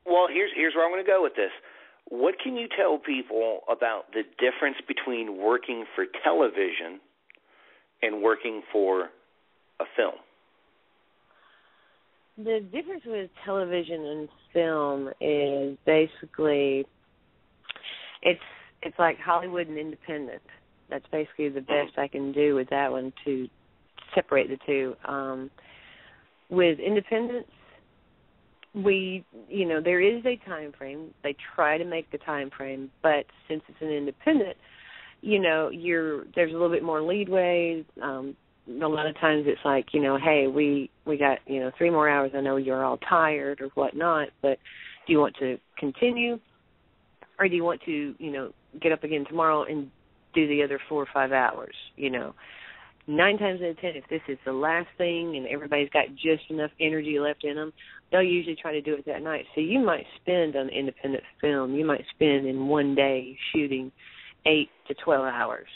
Well, here's where I'm going to go with this. What can you tell people about the difference between working for television and working for a film? The difference with television and film is basically it's like Hollywood and independent. That's basically the best I can do with that one, to separate the two. With independence, there is a time frame. They try to make the time frame, but since it's an independent, there's a little bit more leadway. A lot of times it's like, hey, we got, 3 more hours. I know you're all tired or whatnot, but do you want to continue, or do you want to, get up again tomorrow and do the other 4 or 5 hours? 9 times out of 10, if this is the last thing and everybody's got just enough energy left in them, they'll usually try to do it that night. So you might spend on independent film, you might spend in one day shooting 8 to 12 hours,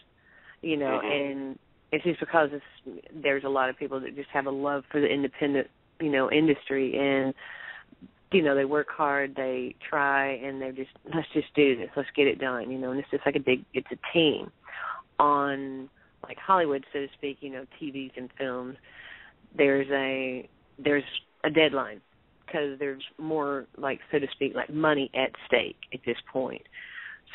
and it's just because there's a lot of people that just have a love for the independent, industry, and, they work hard, they try, and they're just, let's just do this, let's get it done, and it's just like it's a team. On, like Hollywood, so to speak, TVs and films, there's a deadline, because there's more, like, so to speak, like money at stake at this point.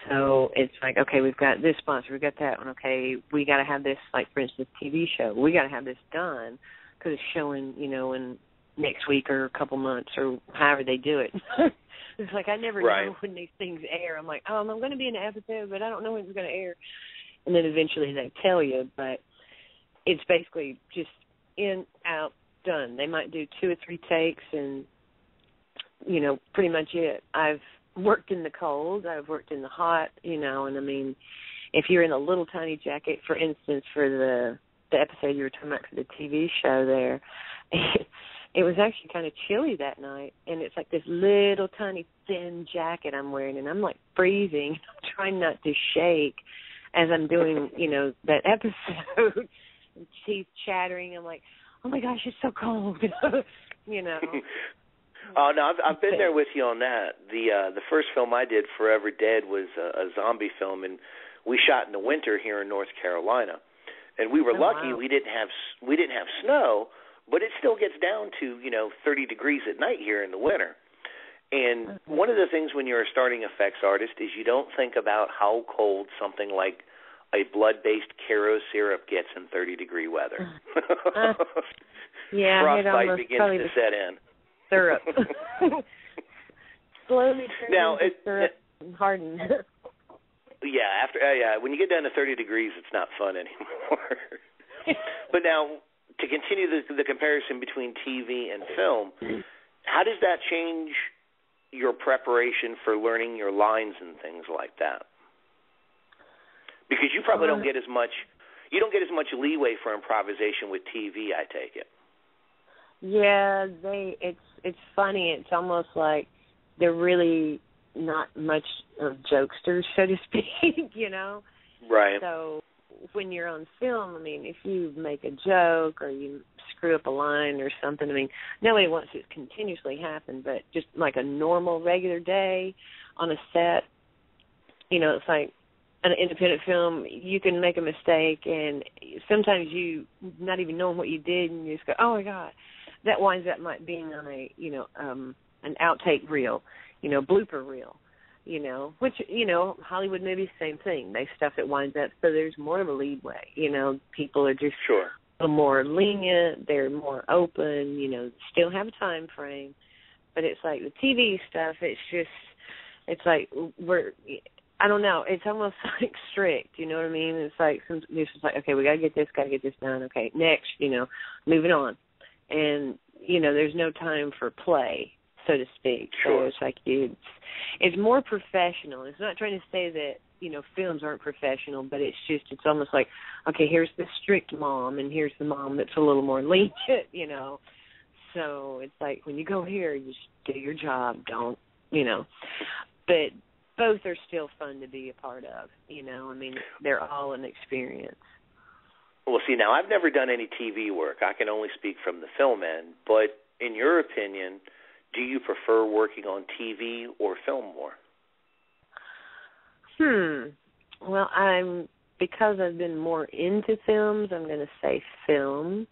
So it's like, okay, we've got this sponsor, we've got that one, okay, we got to have this, like, for instance, TV show, we got to have this done because it's showing, in next week or a couple months or however they do it. It's like I never know when these things air. I'm like, I'm going to be in an episode, but I don't know when it's going to air. And then eventually they tell you, but it's basically just in, out, done. They might do 2 or 3 takes and, pretty much it. I've worked in the cold, I've worked in the hot, and I mean, if you're in a little tiny jacket, for instance, for the episode you were talking about for the TV show there, it was actually kind of chilly that night, and it's like this little tiny thin jacket I'm wearing, and I'm like freezing. I'm trying not to shake as I'm doing, that episode. And teeth chattering. I'm like, oh my gosh, it's so cold. Oh no, I've been there with you on that. The first film I did, Forever Dead, was a zombie film, and we shot in the winter here in North Carolina, and we were lucky. Wow. We didn't have snow, but it still gets down to 30 degrees at night here in the winter. And one of the things when you're a starting effects artist is you don't think about how cold something like a blood-based Karo syrup gets in 30-degree weather. Yeah, frostbite begins to set in. Syrup. Slowly turns into syrup and harden. Yeah, when you get down to 30 degrees, it's not fun anymore. But now, to continue the comparison between TV and film, how does that change your preparation for learning your lines and things like that? Because you probably don't get as much leeway for improvisation with TV, I take it. Yeah, it's funny. It's almost like they're really not much of jokesters, so to speak, Right. So when you're on film, I mean, if you make a joke or you screw up a line or something, I mean, nobody wants it to continuously happen, but just like a normal, regular day on a set, it's like an independent film, you can make a mistake, and sometimes you not even knowing what you did, and you just go, oh, my God. That winds up might being on a, an outtake reel, blooper reel, which, Hollywood movies, same thing. They stuff that winds up, so there's more of a leadway. People are just a little more lenient. They're more open, still have a time frame. But it's like the TV stuff, it's like I don't know, it's almost like strict, you know what I mean? It's like, it's like, okay, we got to get this done. Okay, next, moving on. And, there's no time for play, so to speak. Sure. So it's like it's more professional. It's not trying to say that, films aren't professional, but it's almost like, okay, here's the strict mom, and here's the mom that's a little more lenient, So it's like when you go here, you just do your job, don't, But both are still fun to be a part of, I mean, they're all an experience. Well, see, now I've never done any TV work. I can only speak from the film end. But in your opinion, do you prefer working on TV or film more? Well, because I've been more into films, I'm going to say film.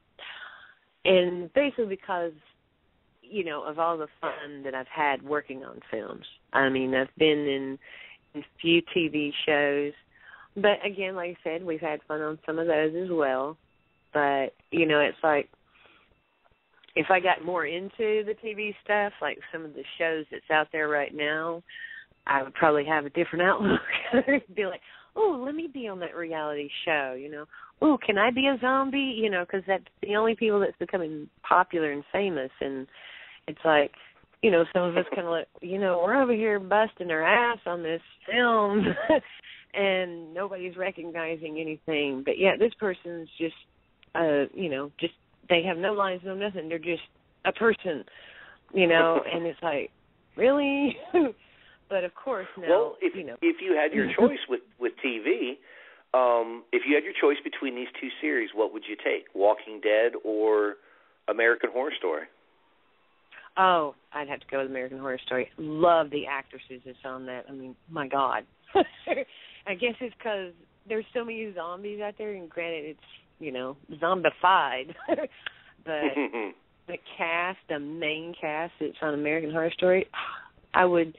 And basically because, of all the fun that I've had working on films. I mean, I've been in a few TV shows. But, again, like I said, we've had fun on some of those as well. But, it's like if I got more into the TV stuff, like some of the shows that's out there right now, I would probably have a different outlook. Be like, oh, let me be on that reality show, you know. Oh, can I be a zombie? You know, because that's the only people that's becoming popular and famous. And it's like, you know, some of us kind of like, you know, we're over here busting our ass on this film and nobody's recognizing anything. But, yeah, this person's just, you know, just they have no lines, no nothing. They're just a person, you know, and it's like, really? But, of course, now, well, if you had your choice with TV, if you had your choice between these two series, what would you take, Walking Dead or American Horror Story? Oh, I'd have to go with American Horror Story. Love the actresses that's on that. I mean, my God. I guess it's because there's so many zombies out there, and granted, it's, you know, zombified. But the cast, the main cast that's on American Horror Story, I would,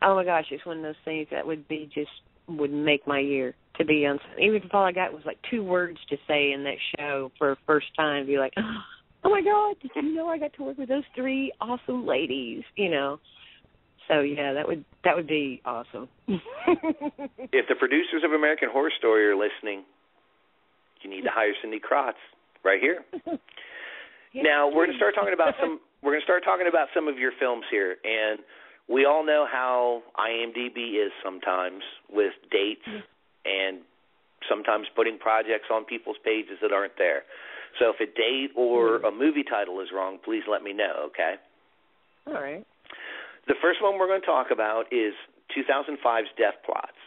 oh my gosh, it's one of those things that would be just, would make my year to be on. Even if all I got was like 2 words to say in that show for a first time, be like, oh my God, did you know I got to work with those 3 awesome ladies, you know? So yeah, that would be awesome. If the producers of American Horror Story are listening, you need to hire Cindy Kratz right here. Now we're going to start talking about some of your films here, and we all know how IMDb is sometimes with dates and sometimes putting projects on people's pages that aren't there. So if a date or a movie title is wrong, please let me know, okay? All right. The first one we're going to talk about is 2005's Death Plots.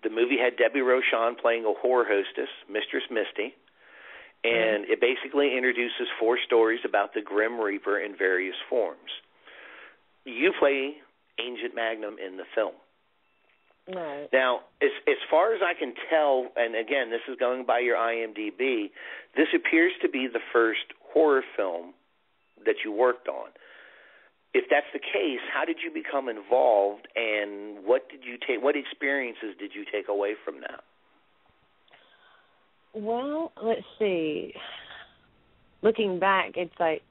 The movie had Debbie Rochon playing a horror hostess, Mistress Misty, and it basically introduces 4 stories about the Grim Reaper in various forms. You play Agent Magnum in the film. Right. Now, as far as I can tell, and again, this is going by your IMDb, this appears to be the first horror film that you worked on. If that's the case, how did you become involved, and what experiences did you take away from that? Well, let's see. Looking back, it's like,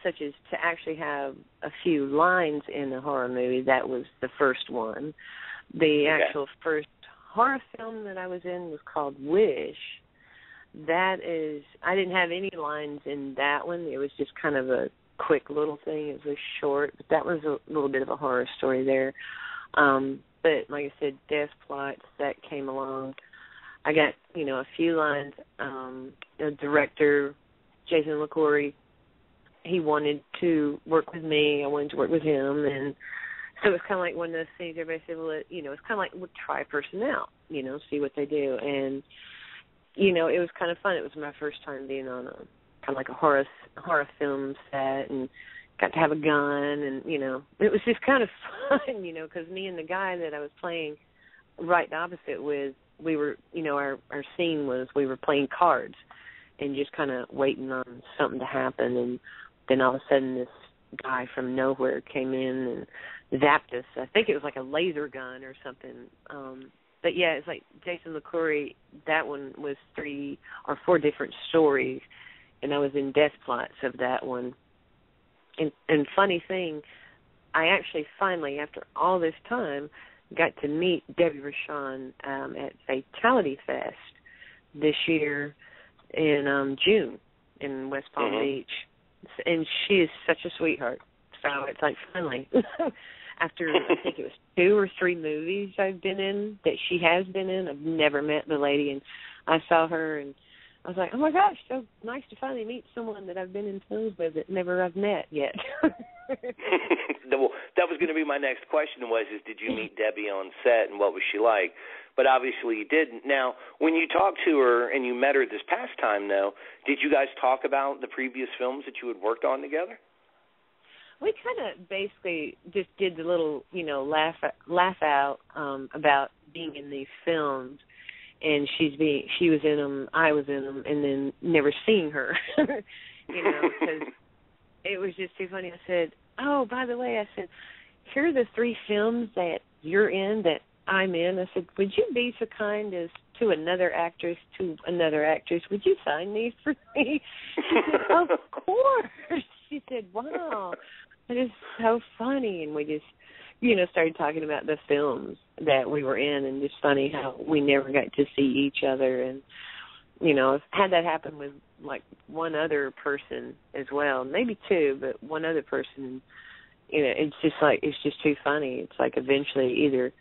such as to actually have a few lines in a horror movie, that was the first one. The actual first horror film that I was in was called Wish. That is, I didn't have any lines in that one. It was just kind of a quick little thing. It was short, but that was a little bit of a horror story there. But like I said, Death Plots, that came along. I got, you know, a few lines. The director, Jason LaCourie, he wanted to work with me. I wanted to work with him. And so it was kind of like one of those things everybody said, well, you know, it's kind of like, well, try a person out, you know, see what they do. And, you know, it was kind of fun. It was my first time being on a kind of like a horror film set, and got to have a gun. And, you know, it was just kind of fun, you know, because me and the guy that I was playing right opposite with, we were, you know, our scene was we were playing cards and just kind of waiting on something to happen. And then all of a sudden this guy from nowhere came in and zapped us. I think it was like a laser gun or something. But, yeah, it's like Jason LaCourie, that one was 3 or 4 different stories, and I was in Death Plots of that one. And funny thing, I actually finally, after all this time, got to meet Debbie Rochon at Fatality Fest this year in June in West Palm Beach. And she is such a sweetheart. So it's like finally, after I think it was 2 or 3 movies I've been in that she has been in, I've never met the lady, and I saw her and I was like, oh my gosh, so nice to finally meet someone that I've been in films with that never I've met yet. Well, that was going to be my next question did you meet Debbie on set and what was she like? But obviously you didn't. Now, when you talked to her and you met her this past time, though, did you guys talk about the previous films that you had worked on together? We kind of basically just did the little, you know, laugh out about being in these films, and she was in them, I was in them, and then never seeing her, you know, because it was just too funny. I said, oh, by the way, I said, here are the 3 films that you're in that I'm in. I said, would you be so kind as to another actress, would you sign these for me? She said, of course. She said, wow, that is so funny. And we just started talking about the films that we were in, and just funny how we never got to see each other. And, I've had that happen with, like, one other person as well, maybe two, but one other person, it's just too funny. It's like eventually either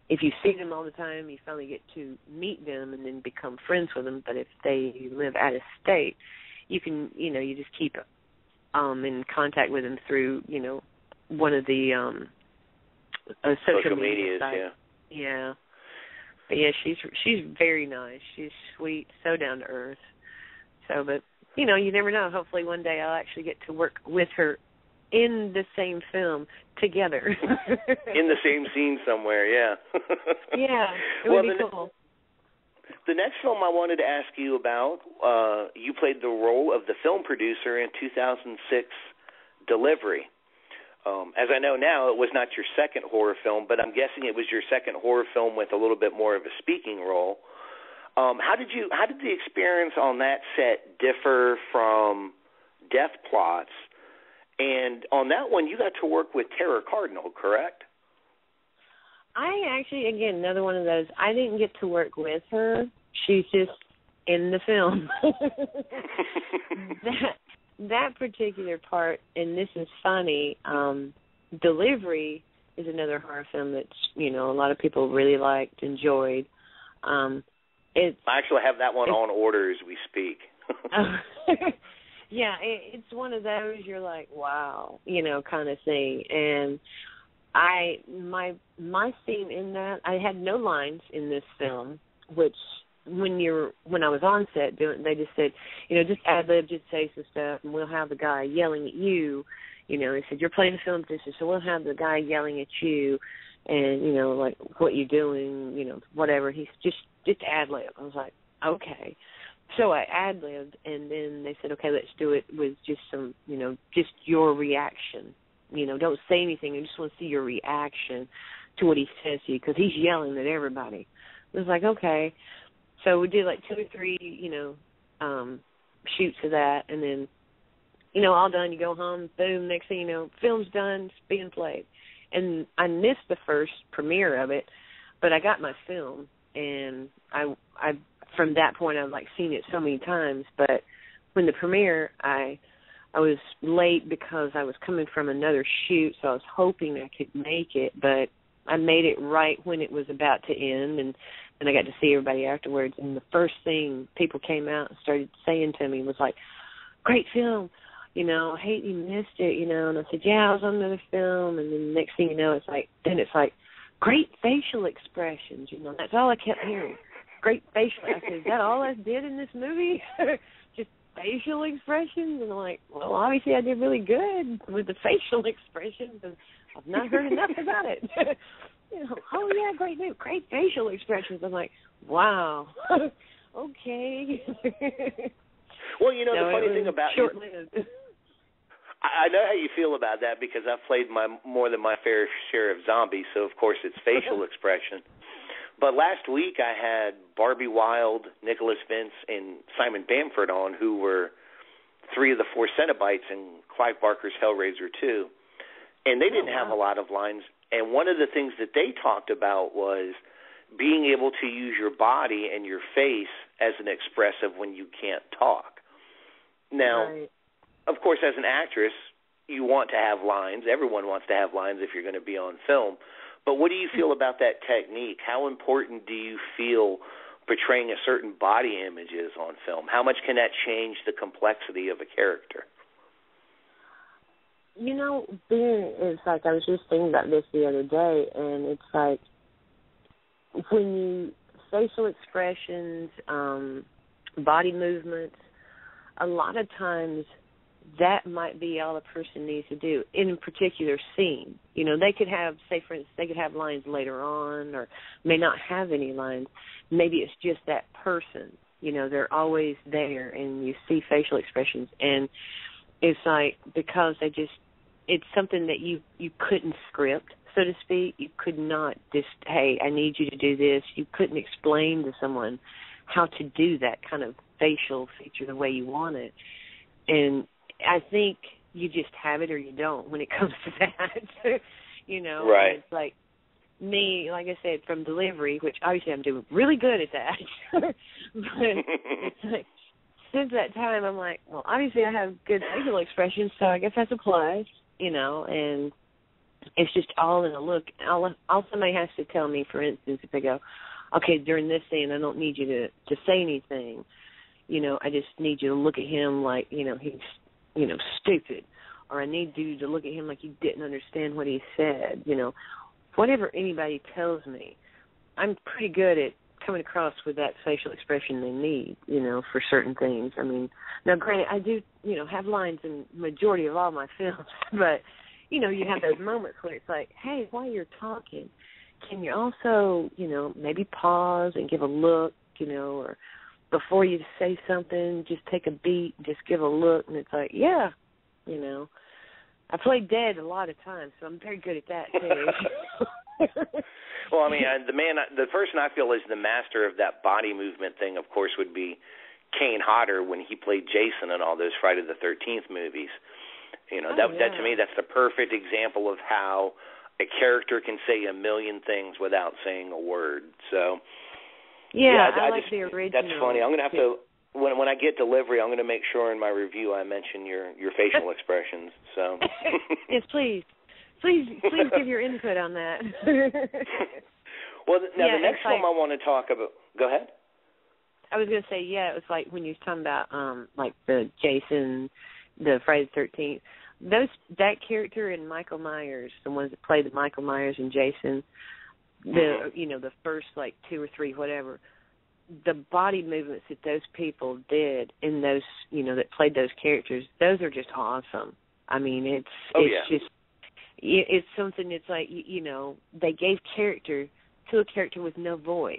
if you see them all the time, you finally get to meet them and then become friends with them. But if they live out of state, you can, you just keep in contact with them through, one of the social media sites. Yeah. But yeah, she's very nice. She's sweet, so down to earth. So, but you never know. Hopefully, one day I'll actually get to work with her in the same film together. In the same scene somewhere, yeah. Yeah, it would be cool. The next film I wanted to ask you about, you played the role of the film producer in 2006 Delivery. As I know now, it was not your second horror film, but I'm guessing it was your second horror film with a little bit more of a speaking role. How did the experience on that set differ from Death Plots? And on that one, you got to work with Tara Cardinal, correct? I actually, again, another one of those, I didn't get to work with her. She's just in the film. That particular part, and this is funny, Delivery is another horror film that's, a lot of people really liked, enjoyed. I actually have that one on order as we speak. Yeah, it's one of those you're like, wow, kind of thing. And my scene in that, I had no lines in this film, which when I was on set doing, they just said, just ad lib, just say some stuff, and we'll have the guy yelling at you. They said you're playing a film position, so we'll have the guy yelling at you, and like what you doing, whatever. He's just ad lib. I was like, okay. So I ad libbed, and then they said, okay, let's do it with just some, just your reaction. Don't say anything. I just want to see your reaction to what he says to you, because he's yelling at everybody. I was like, okay. So we did like 2 or 3, shoots of that, and then, all done. You go home, boom, next thing you know, film's done, it's being played. And I missed the first premiere of it, but I got my film, and I from that point I've like seen it so many times. But when the premiere, I was late because I was coming from another shoot, so I was hoping I could make it, but I made it right when it was about to end, and I got to see everybody afterwards. And the first thing people came out and started saying to me was like, great film, I hate you missed it, and I said, yeah, I was on another film. And then the next thing you know, it's like great facial expressions, that's all I kept hearing. Great facial. I said, is that all I did in this movie? Just facial expressions? And I'm like, well, obviously I did really good with the facial expressions, and I've not heard enough about it. Oh yeah, great facial expressions. I'm like, wow, okay. Well, the funny thing about short-lived. I know how you feel about that, because I've played more than my fair share of zombies, so of course it's facial expression. But last week I had Barbie Wilde, Nicholas Vince, and Simon Bamford on, who were 3 of the 4 Cenobites in Clive Barker's Hellraiser 2. And they didn't have a lot of lines. And one of the things that they talked about was being able to use your body and your face as an expressive when you can't talk. Now, of course, as an actress, you want to have lines. Everyone wants to have lines if you're going to be on film. But what do you feel about that technique? How important do you feel portraying a certain body image is on film? How much can that change the complexity of a character? It's like I was just thinking about this the other day, and it's like when you facial expressions, body movements, a lot of times that might be all a person needs to do in a particular scene. They could have, say, for instance, they could have lines later on or may not have any lines. Maybe it's just that person. They're always there, and you see facial expressions. And it's like because it's something that you couldn't script, so to speak. You could not just, hey, I need you to do this. You couldn't explain to someone how to do that kind of facial feature the way you want it. And I think you just have it or you don't when it comes to that. you know. Right. And it's like me, like I said, from delivery, which obviously I'm doing really good at that. But it's like, since that time, I'm like, well, obviously I have good facial expressions, so I guess that applies, you know, and it's just all in a look. All somebody has to tell me, for instance, if they go, okay, during this scene, I don't need you to say anything. You know, I just need you to look at him like, you know, he's, you know, stupid. Or I need you to look at him like you didn't understand what he said. You know, whatever anybody tells me, I'm pretty good at coming across with that facial expression they need, you know, for certain things. I mean, now granted, I do, you know, have lines in majority of all my films, but, you know, you have those moments where it's like, hey, while you're talking, can you also, you know, maybe pause and give a look, you know, or before you say something, just take a beat, just give a look, and it's like, yeah, you know. I played dead a lot of times, so I'm very good at that, too. Well, I mean, the person I feel is the master of that body movement thing, of course, would be Kane Hodder when he played Jason in all those Friday the 13th movies. You know, that to me, that's the perfect example of how a character can say a million things without saying a word. So, yeah, I like the original. That's funny. I'm going to have to, when I get delivery, I'm going to make sure in my review I mention your facial expressions. So, yes, please. Please give your input on that. Well, now the next film I want to talk about. Go ahead. I was going to say, yeah, it was like when you were talking about like the Jason, the Friday the 13th. That character in Michael Myers, the ones that played the Michael Myers and Jason, you know, the first like 2 or 3, whatever, the body movements that those people did in those, you know, that played those characters, those are just awesome. I mean, it's something that's like, you know, they gave character to a character with no voice,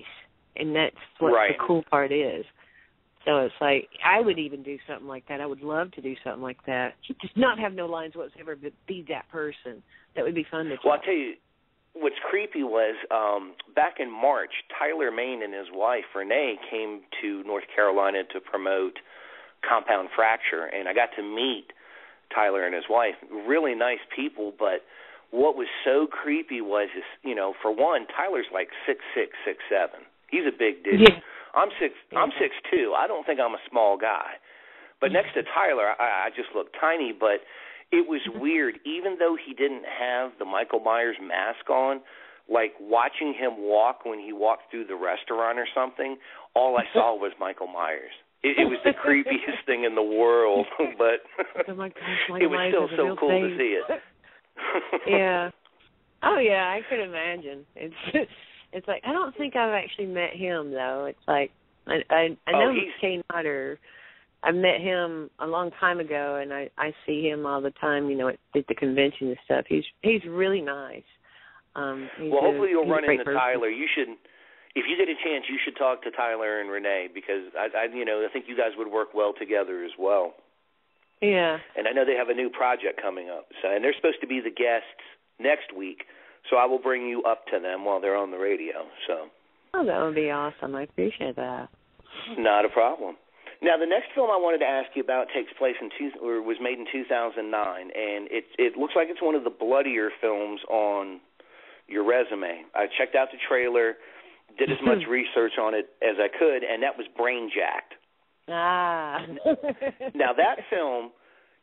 and that's what the cool part is. So it's like, I would even do something like that. I would love to do something like that. Just not have no lines whatsoever, but be that person. That would be fun to try. Well, I'll tell you, what's creepy was back in March, Tyler Mane and his wife, Renee, came to North Carolina to promote Compound Fracture, and I got to meet Tyler and his wife. Really nice people, but what was so creepy was, you know, for one, Tyler's like 6'6", 6'7". He's a big dude. Yeah. I'm 6'2". I don't think I'm a small guy. But next to Tyler, I just look tiny, but it was weird. Even though he didn't have the Michael Myers mask on, like watching him walk when he walked through the restaurant or something, all I saw was Michael Myers. It was the creepiest thing in the world, but oh my gosh, it was still so cool to see it. Yeah. Oh, yeah, I could imagine. It's like, I don't think I've actually met him, though. It's like, I know Kane Hodder. I met him a long time ago, and I see him all the time, you know, at the convention and stuff. He's really nice. Well, hopefully you'll run into Tyler. You should, if you get a chance, you should talk to Tyler and Renee, because I think you guys would work well together as well. Yeah. And I know they have a new project coming up, and they're supposed to be the guests next week, so I will bring you up to them while they're on the radio. So. Oh, that would be awesome. I appreciate that. Not a problem. Now, the next film I wanted to ask you about takes place was made in 2009, and it looks like it's one of the bloodier films on your resume. I checked out the trailer, did as much research on it as I could, and that was Brainjacked. Ah. Now, that film,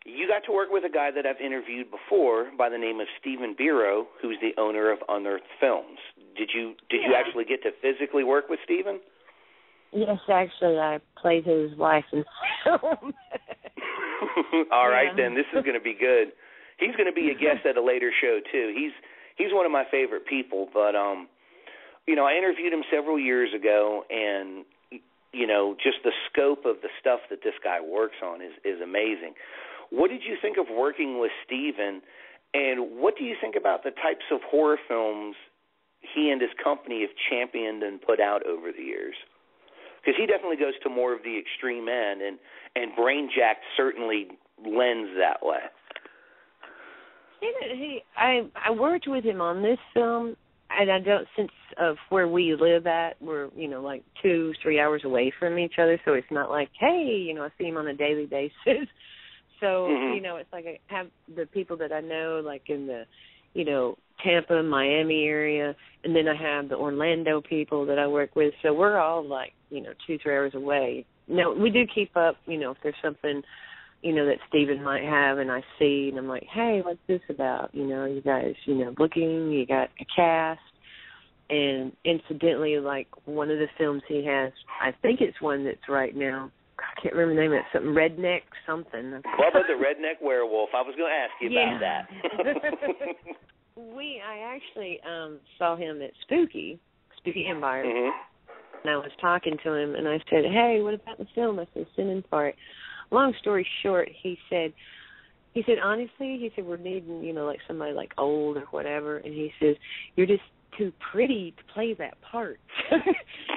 you got to work with a guy that I've interviewed before by the name of Stephen Biro, who's the owner of Unearthed Films. Did you actually get to physically work with Stephen? Yes, actually, I played his wife in film. All right, then this is going to be good. He's going to be a guest at a later show too. He's one of my favorite people, but you know, I interviewed him several years ago, and you know, just the scope of the stuff that this guy works on is amazing. What did you think of working with Stephen, and what do you think about the types of horror films he and his company have championed and put out over the years? Because he definitely goes to more of the extreme end, and Brainjacked certainly lends that way. I worked with him on this film, and I don't, since of where we live at, we're, you know, like 2-3 hours away from each other, so it's not like, hey, you know, I see him on a daily basis. So, you know, it's like I have the people that I know, like in the Tampa, Miami area, and then I have the Orlando people that I work with. So we're all 2-3 hours away. Now, we do keep up, if there's something, that Steven might have and I see, and I'm like, hey, what's this about? You guys, looking, you got a cast. And incidentally, one of the films he has, I think it's one that's right now, I can't remember the name of it, something Redneck something. Bubba the Redneck Werewolf. I was going to ask you about that. I actually saw him at Spooky Empire, and I was talking to him, and I said, hey, what about the film? I said, send in for it. Long story short, he said, honestly, we're needing, somebody old or whatever, and he says, you're just too pretty to play that part.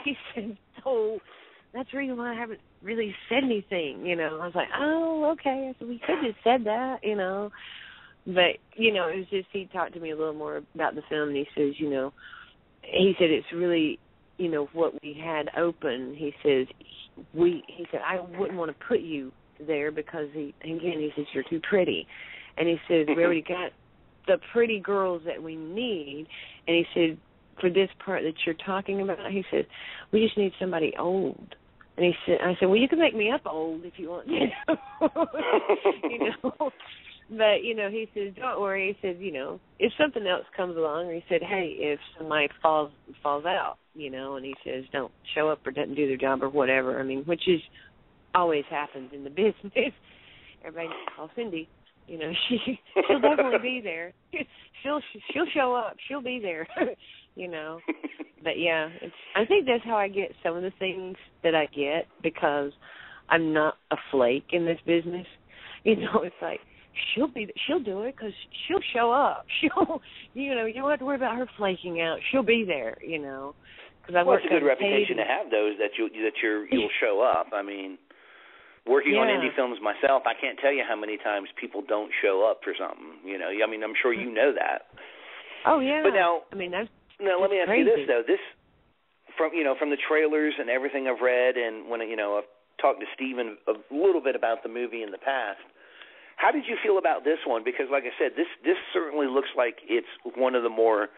He said, so that's the reason why I haven't really said anything, I was like, oh, okay. I said, we could have said that, But, it was just, he talked to me a little more about the film, and he says, he said it's really, what we had open. He says, I wouldn't want to put you there because, he says, you're too pretty. And he says, we already got the pretty girls that we need. And he said, for this part that you're talking about, he said, we just need somebody old. And I said, well, you can make me up old if you want, But, he says, don't worry. He said, if something else comes along, or he said, hey, if somebody falls out, and he says, don't show up or doesn't do their job or whatever, which is always happens in the business. Everybody calls Cindy. She'll definitely be there. She'll show up. She'll be there. But yeah, I think that's how I get some of the things that I get, because I'm not a flake in this business. It's like she'll do it because she'll show up. You don't have to worry about her flaking out. She'll be there. Because it's a good reputation to have those that you'll show up. Working on indie films myself, I can't tell you how many times people don't show up for something. I'm sure you know that. Oh yeah. But now, let me ask you this though. This from the trailers and everything I've read, and when I've talked to Steven a little bit about the movie in the past. How did you feel about this one? Because, like I said, this certainly looks like it's one of the more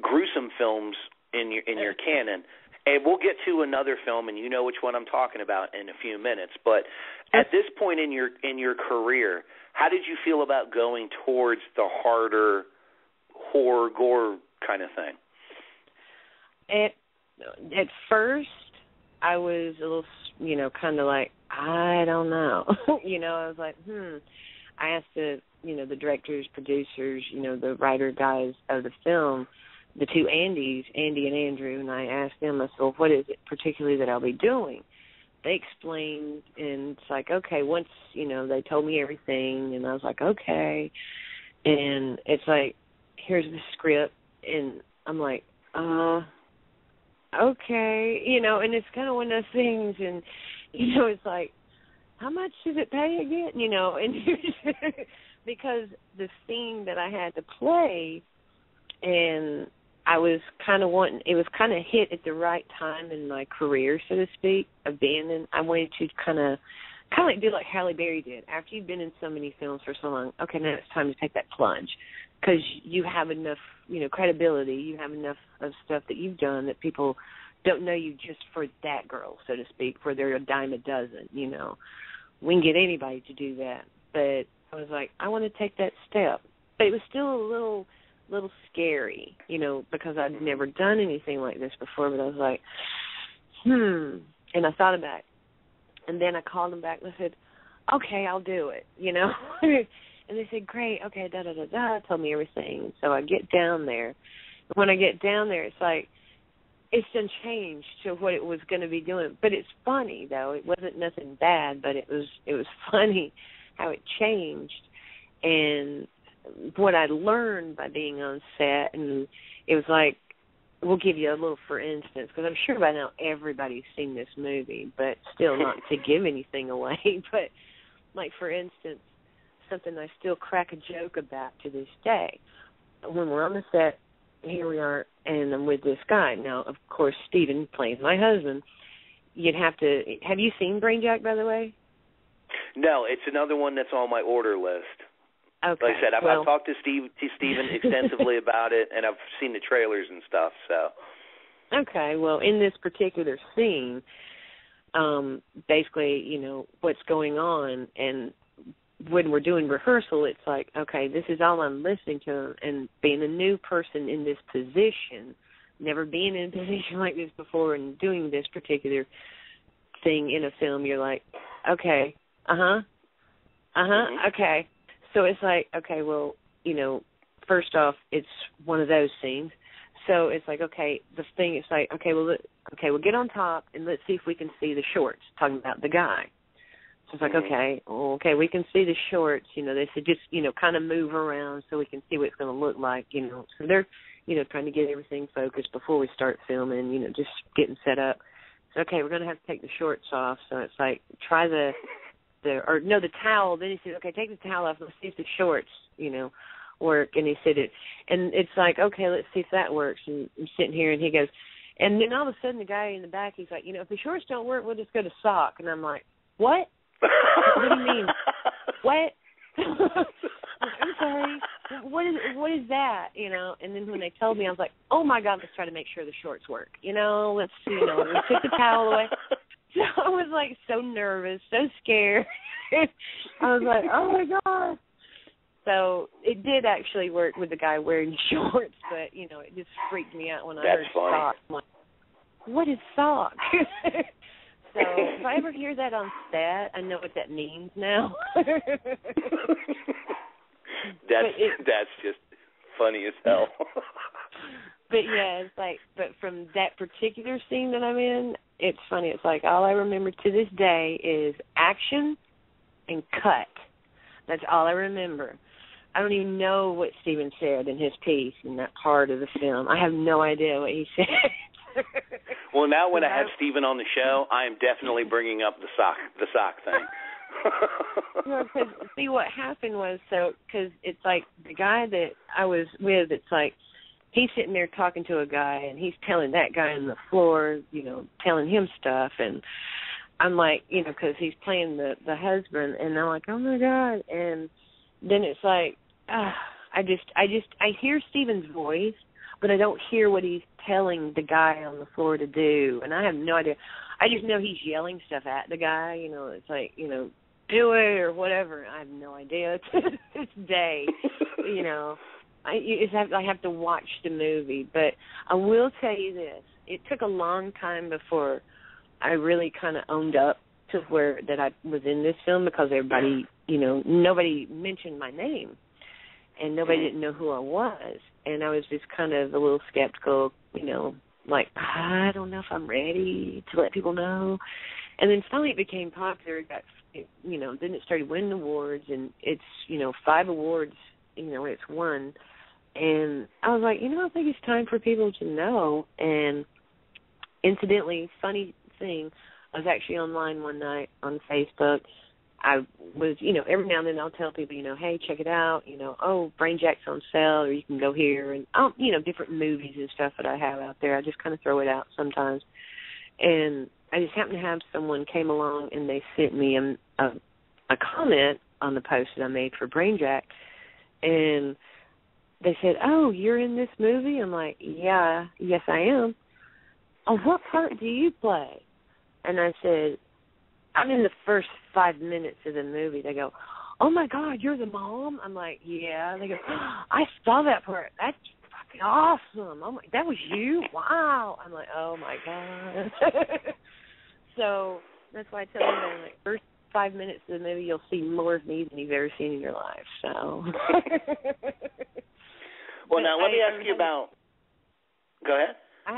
gruesome films in your canon. And we'll get to another film, and you know which one I'm talking about in a few minutes. But at this point in your career, how did you feel about going towards the harder horror gore kind of thing? At first, I was a little, kind of like, I don't know. I was like, I asked the directors, producers, the writer guys of the film, the two Andys, Andy and Andrew, and I asked them, I said, well, what is it particularly that I'll be doing? They explained, and it's like, okay, once, they told me everything, and I was like, okay. And it's like, here's the script, and I'm like, okay, and it's kind of one of those things, and, it's like, how much does it pay again? And because the scene that I had to play, and I was kind of it was kind of hit at the right time in my career, so to speak, of being in. I wanted to kind of do like Halle Berry did. After you've been in so many films for so long, okay, now it's time to take that plunge, because you have enough, credibility. You have enough of stuff that you've done that people don't know you just for that girl, so to speak, for they're a dime a dozen, We can get anybody to do that. But I was like, I want to take that step. But it was still a little scary, because I'd never done anything like this before. But I was like, and I thought about it. And then I called them back and I said, okay, I'll do it, And they said, great, okay, told me everything. So I get down there. And when I get down there, it's like, it's done changed to what it was going to be doing. But it's funny, though. It wasn't nothing bad, but it was funny how it changed. And what I learned by being on set, and it was like, we'll give you a little for instance, because I'm sure by now everybody's seen this movie, but still not to give anything away. But, like, for instance, something I still crack a joke about to this day. When we're on the set, here we are, and I'm with this guy. Now, of course, Steven plays my husband. Have you seen Brainjack, by the way? No, it's another one that's on my order list. Okay. Like I said, I've talked to Steven extensively about it, and I've seen the trailers and stuff. So. Okay. Well, in this particular scene, basically, you know, what's going on, and when we're doing rehearsal, it's like, okay, this is all I'm listening to, and being a new person in this position, never being in a position like this before, and doing this particular thing in a film, you're like, okay, okay. So it's like, okay, well, you know, first off, it's one of those scenes. So it's like, okay, the thing is like, okay, we'll get on top and let's see if we can see the shorts, talking about the guy. So it's like, okay, we can see the shorts. You know, they said just, you know, kind of move around so we can see what it's going to look like, you know. So they're, you know, trying to get everything focused before we start filming, you know, just getting set up. So, okay, we're going to have to take the shorts off. So it's like, try the towel. Then he said, okay, take the towel off. Let's see if the shorts, you know, work. And he said it. And it's like, okay, let's see if that works. And I'm sitting here, and he goes, and then all of a sudden the guy in the back, he's like, you know, if the shorts don't work, we'll just go to sock. And I'm like, what? What do you mean? What? I'm sorry. What is that? You know? And then when they told me, I was like, oh my God, let's try to make sure the shorts work. You know, let's took the towel away. So I was like so nervous, so scared. I was like, oh my God. So it did actually work with the guy wearing shorts, but you know, it just freaked me out when I heard sock. I'm like, what is sock? So if I ever hear that on set, I know what that means now. That's just funny as hell. But yeah, it's like, but from that particular scene that I'm in, it's funny. It's like all I remember to this day is action and cut. That's all I remember. I don't even know what Steven said in his piece in that part of the film. I have no idea what he said. Well, now when I have Steven on the show, I am definitely bringing up the sock thing. No, because see what happened was, because it's like the guy that I was with, it's like he's sitting there talking to a guy, and he's telling that guy on the floor, you know, telling him stuff, and I'm like, you know, because he's playing the husband, and I'm like, oh my God, and then it's like, I hear Steven's voice, but I don't hear what he's telling the guy on the floor to do, and I have no idea. I just know he's yelling stuff at the guy, you know, it's like, you know, do it or whatever. I have no idea. It's day, you know. I have to watch the movie, but I will tell you this. It took a long time before I really kind of owned up to where that I was in this film, because everybody, you know, nobody mentioned my name, and nobody didn't know who I was, and I was just kind of a little skeptical, you know, like, I don't know if I'm ready to let people know. And then finally it became popular. It got, you know, then it started winning awards, and it's, you know, 5 awards, you know, it's won. And I was like, you know, I think it's time for people to know. And incidentally, funny thing, I was actually online one night on Facebook. I was, you know, every now and then I'll tell people, you know, hey, check it out, you know, oh, Brainjack's on sale, or you can go here, and, you know, different movies and stuff that I have out there. I just kind of throw it out sometimes. And I just happened to have someone came along, and they sent me a comment on the post that I made for Brainjack, and they said, oh, you're in this movie? I'm like, yeah, yes, I am. Oh, what part do you play? And I said, I'm in the first 5 minutes of the movie. They go, oh, my God, you're the mom? I'm like, yeah. They go, I saw that part. That's fucking awesome. Oh, my, that was you? Wow. I'm like, oh, my God. So that's why I tell them, like, first 5 minutes of the movie, you'll see more of me than you've ever seen in your life. So. Well, now let me ask you about. Go ahead. I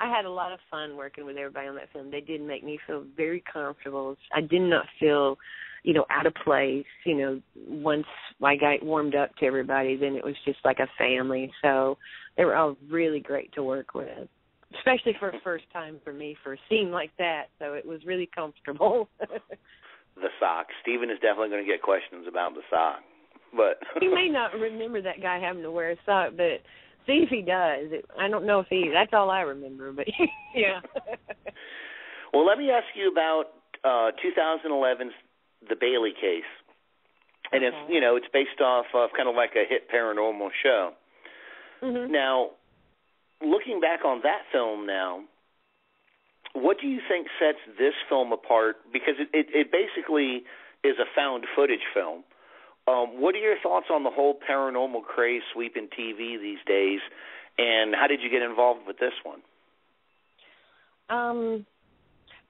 had a lot of fun working with everybody on that film. They did make me feel very comfortable. I did not feel, you know, out of place. You know, once I got warmed up to everybody, then it was just like a family. So they were all really great to work with, especially for a first time for me for a scene like that. So it was really comfortable. The sock. Steven is definitely going to get questions about the sock. But he may not remember that guy having to wear a sock, but see if he does. I don't know if he. That's all I remember, but yeah. Well, let me ask you about 2011's The Bailey Case. And it's, you know, it's based off of kind of like a hit paranormal show. Mm-hmm. Now, looking back on that film now, what do you think sets this film apart? Because it basically is a found footage film. What are your thoughts on the whole paranormal craze sweeping TV these days, and how did you get involved with this one?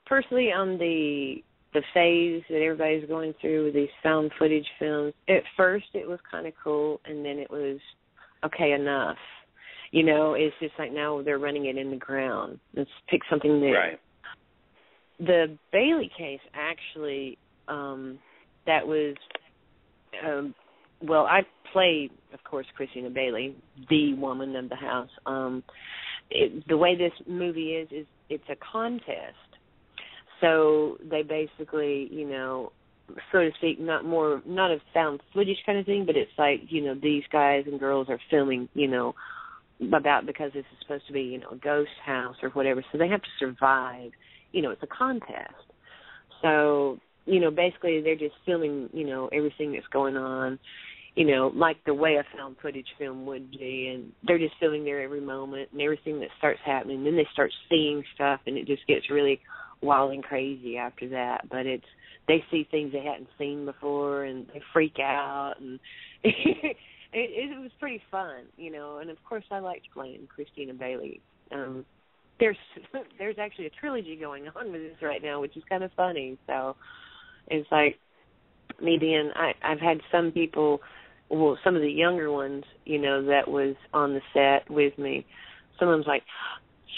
Personally, on the phase that everybody's going through with these found footage films, at first it was kind of cool, and then it was okay enough. You know, it's just like now they're running it in the ground. Let's pick something new. Right. The Bailey case, actually, that was, well, I played, of course, Christina Bailey, the woman of the house. The way this movie is it's a contest. So they basically, you know, so to speak, not a found footage kind of thing, but it's like, you know, these guys and girls are filming, you know, because this is supposed to be, you know, a ghost house or whatever. So they have to survive. You know, it's a contest. So, you know, basically they're just filming, you know, everything that's going on, you know, like the way a found footage film would be. And they're just filming there every moment and everything that starts happening. Then they start seeing stuff, and it just gets really wild and crazy after that. But they see things they hadn't seen before, and they freak out, and it was pretty fun, you know. And of course, I liked playing Christina Bailey. There's actually a trilogy going on with this right now, which is kind of funny. So it's like me being, I've had some people, well, some of the younger ones, you know, that was on the set with me. Someone's like,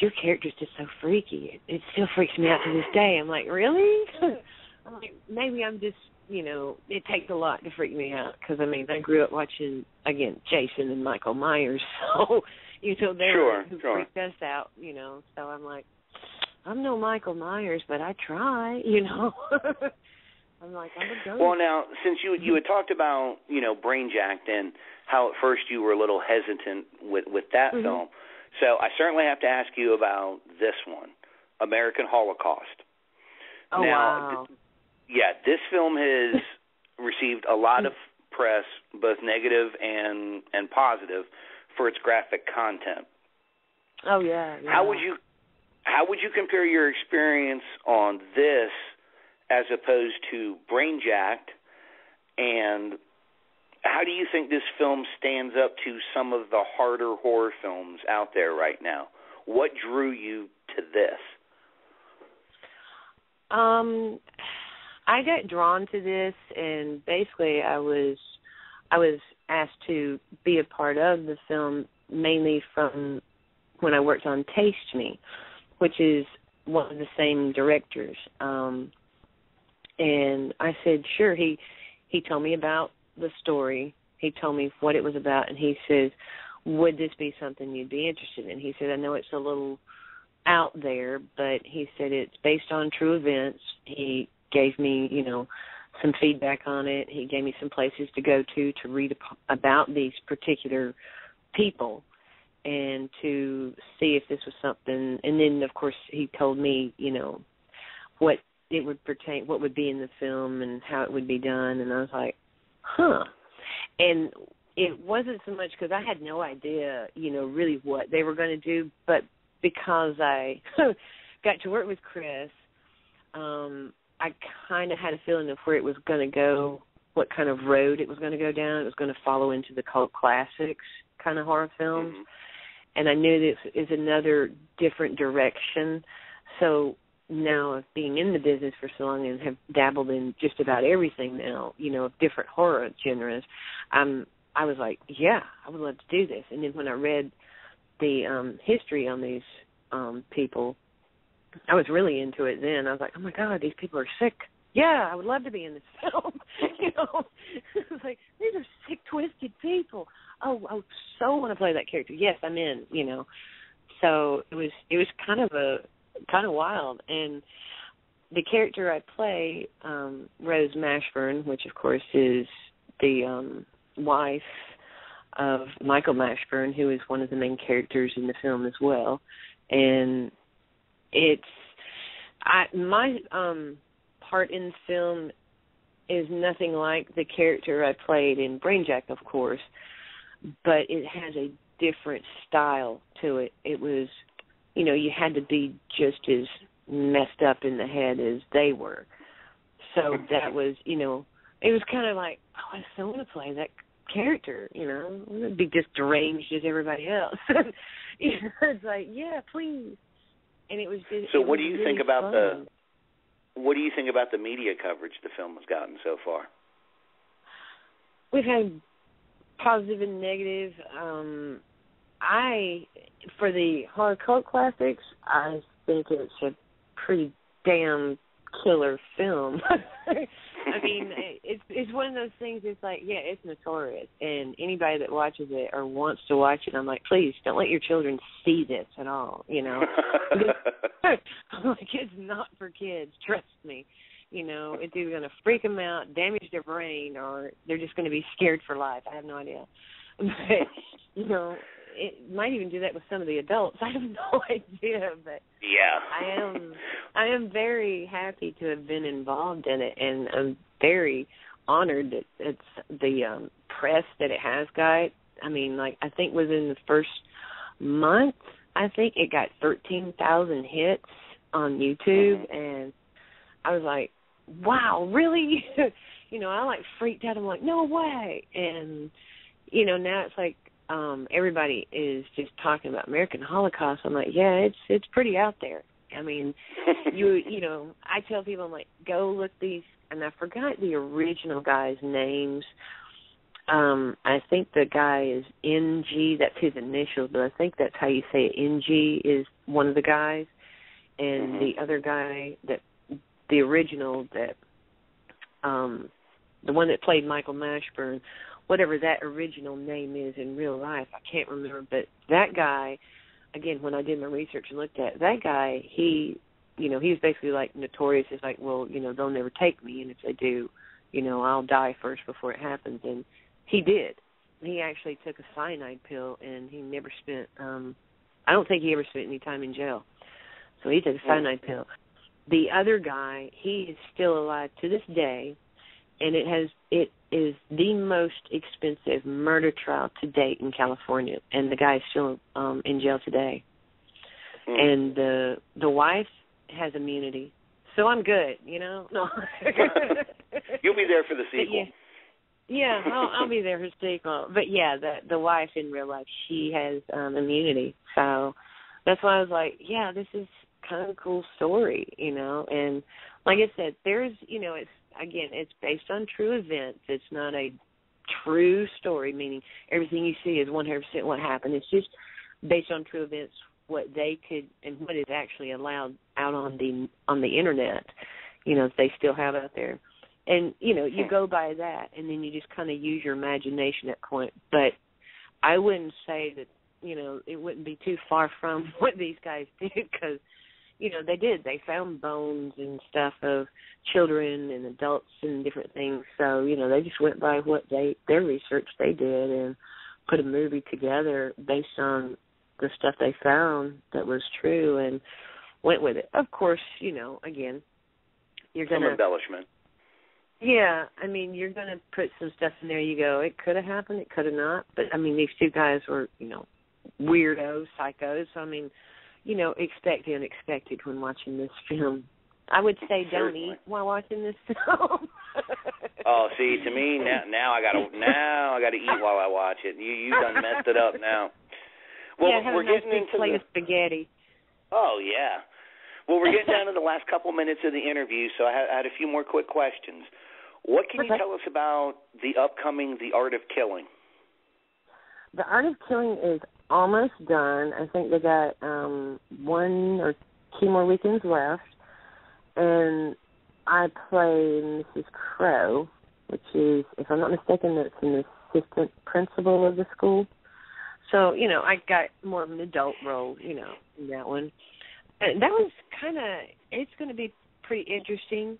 your character's just so freaky. It still freaks me out to this day. I'm like, really? I'm like, maybe I'm just, you know, it takes a lot to freak me out because, I mean, I grew up watching, again, Jason and Michael Myers, so, you know, they were who freaked us out, you know. So I'm like, I'm no Michael Myers, but I try, you know. I'm like, I'm a ghost. Well, now, since you had talked about, you know, Brainjacked and how at first you were a little hesitant with that film, so I certainly have to ask you about this one, American Holocaust. Oh, now, wow. This film has received a lot of press, both negative and positive, for its graphic content. Oh, yeah. How would you compare your experience on this as opposed to Brainjacked, and how do you think this film stands up to some of the harder horror films out there right now? What drew you to this? I got drawn to this, and basically I was asked to be a part of the film mainly from when I worked on Taste Me, which is one of the same directors. And I said, sure. He told me about the story. He told me what it was about, and he says, would this be something you'd be interested in? He said, I know it's a little out there, but he said it's based on true events. He gave me, you know, some feedback on it. He gave me some places to go to read about these particular people and to see if this was something. And then, of course, he told me, you know, what it would pertain, what would be in the film and how it would be done. And I was like, huh. And it wasn't so much because I had no idea, you know, really what they were going to do, but because I got to work with Chris, I kind of had a feeling of where it was going to go, what kind of road it was going to go down. It was going to follow into the cult classics kind of horror films. And I knew this is another different direction. So now, of being in the business for so long and have dabbled in just about everything now, you know, of different horror genres, I was like, yeah, I would love to do this. And then when I read the history on these people, I was really into it then. I was like, oh, my God, these people are sick. Yeah, I would love to be in this film. You know, I was like, these are sick, twisted people. Oh, I so want to play that character. Yes, I'm in, you know. So it was kind of wild. And the character I play, Rose Mashburn, which, of course, is the wife of Michael Mashburn, who is one of the main characters in the film as well. And my part in the film is nothing like the character I played in Brainjack, of course, but it has a different style to it. It was, you know, you had to be just as messed up in the head as they were. So that was, you know, it was kind of like, oh, I still want to play that character, you know. I want to be just deranged as everybody else. You know, it's like, yeah, please. And it was just. So, what do you think about fun. What do you think about the media coverage the film has gotten so far? We've had positive and negative. For the horror cult classics, I think it's a pretty damn killer film. I mean, it's one of those things. It's like, yeah, it's notorious, and anybody that watches it or wants to watch it, I'm like, please don't let your children see this at all. You know, like, it's not for kids. Trust me. You know, it's either going to freak them out, damage their brain, or they're just going to be scared for life. I have no idea. But you know, it might even do that with some of the adults. I have no idea, but yeah, I am very happy to have been involved in it, and I'm very honored that it's the press that it has got. I mean, like, I think within the first month, I think it got 13,000 hits on YouTube, and I was like, wow, really? You know, I like freaked out. I'm like, no way. And you know, now it's like everybody is just talking about American Holocaust. I'm like, yeah, it's pretty out there. I mean, you know, I tell people, I'm like, go look these, and I forgot the original guys' names. I think the guy is NG, that's his initials, but I think that's how you say it. NG is one of the guys, and the other guy, that the original, that the one that played Michael Mashburn, whatever that original name is in real life, I can't remember. But that guy, again, when I did my research and looked at it, that guy, he was basically like notorious. It's like, well, you know, they'll never take me, and if they do, you know, I'll die first before it happens. And he did. He actually took a cyanide pill, and he never spent, I don't think he ever spent any time in jail. So he took a cyanide pill. The other guy, he is still alive to this day, and it is the most expensive murder trial to date in California, and the guy is still in jail today. And the wife has immunity, so I'm good, you know. No, you'll be there for the sequel. Yeah, I'll be there for the sequel. But yeah, the wife in real life, she has immunity, so that's why I was like, yeah, this is kind of a cool story, you know. And like I said, there's, you know, it's based on true events. It's not a true story, meaning everything you see is 100% what happened. It's just based on true events, what they could and what is actually allowed out on the internet, you know, they still have out there. And, you know, you go by that, and then you just kind of use your imagination at point. But I wouldn't say that, you know, it wouldn't be too far from what these guys did, because, you know, they did. They found bones and stuff of children and adults and different things. So, you know, they just went by what their research they did and put a movie together based on the stuff they found that was true and went with it. Of course, you know, again, you're going to... Some embellishment. Yeah, I mean, you're going to put some stuff in there. You go, it could have happened, it could have not. But, I mean, these two guys were, you know, weirdos, psychos. So, I mean, you know, expect the unexpected when watching this film. I would say don't eat while watching this film. Oh, see, to me now I gotta eat while I watch it. You done messed it up now. Well, yeah, we're nice getting into plate of spaghetti. Oh yeah. Well, we're getting down to the last couple minutes of the interview, so I had a few more quick questions. What can you tell us about the upcoming The Art of Killing? The Art of Killing is almost done. I think they got 1 or 2 more weekends left. And I play Mrs. Crow, which is, if I'm not mistaken, that's an assistant principal of the school. So, you know, I got more of an adult role, you know, in that one. And that was kind of, it's going to be pretty interesting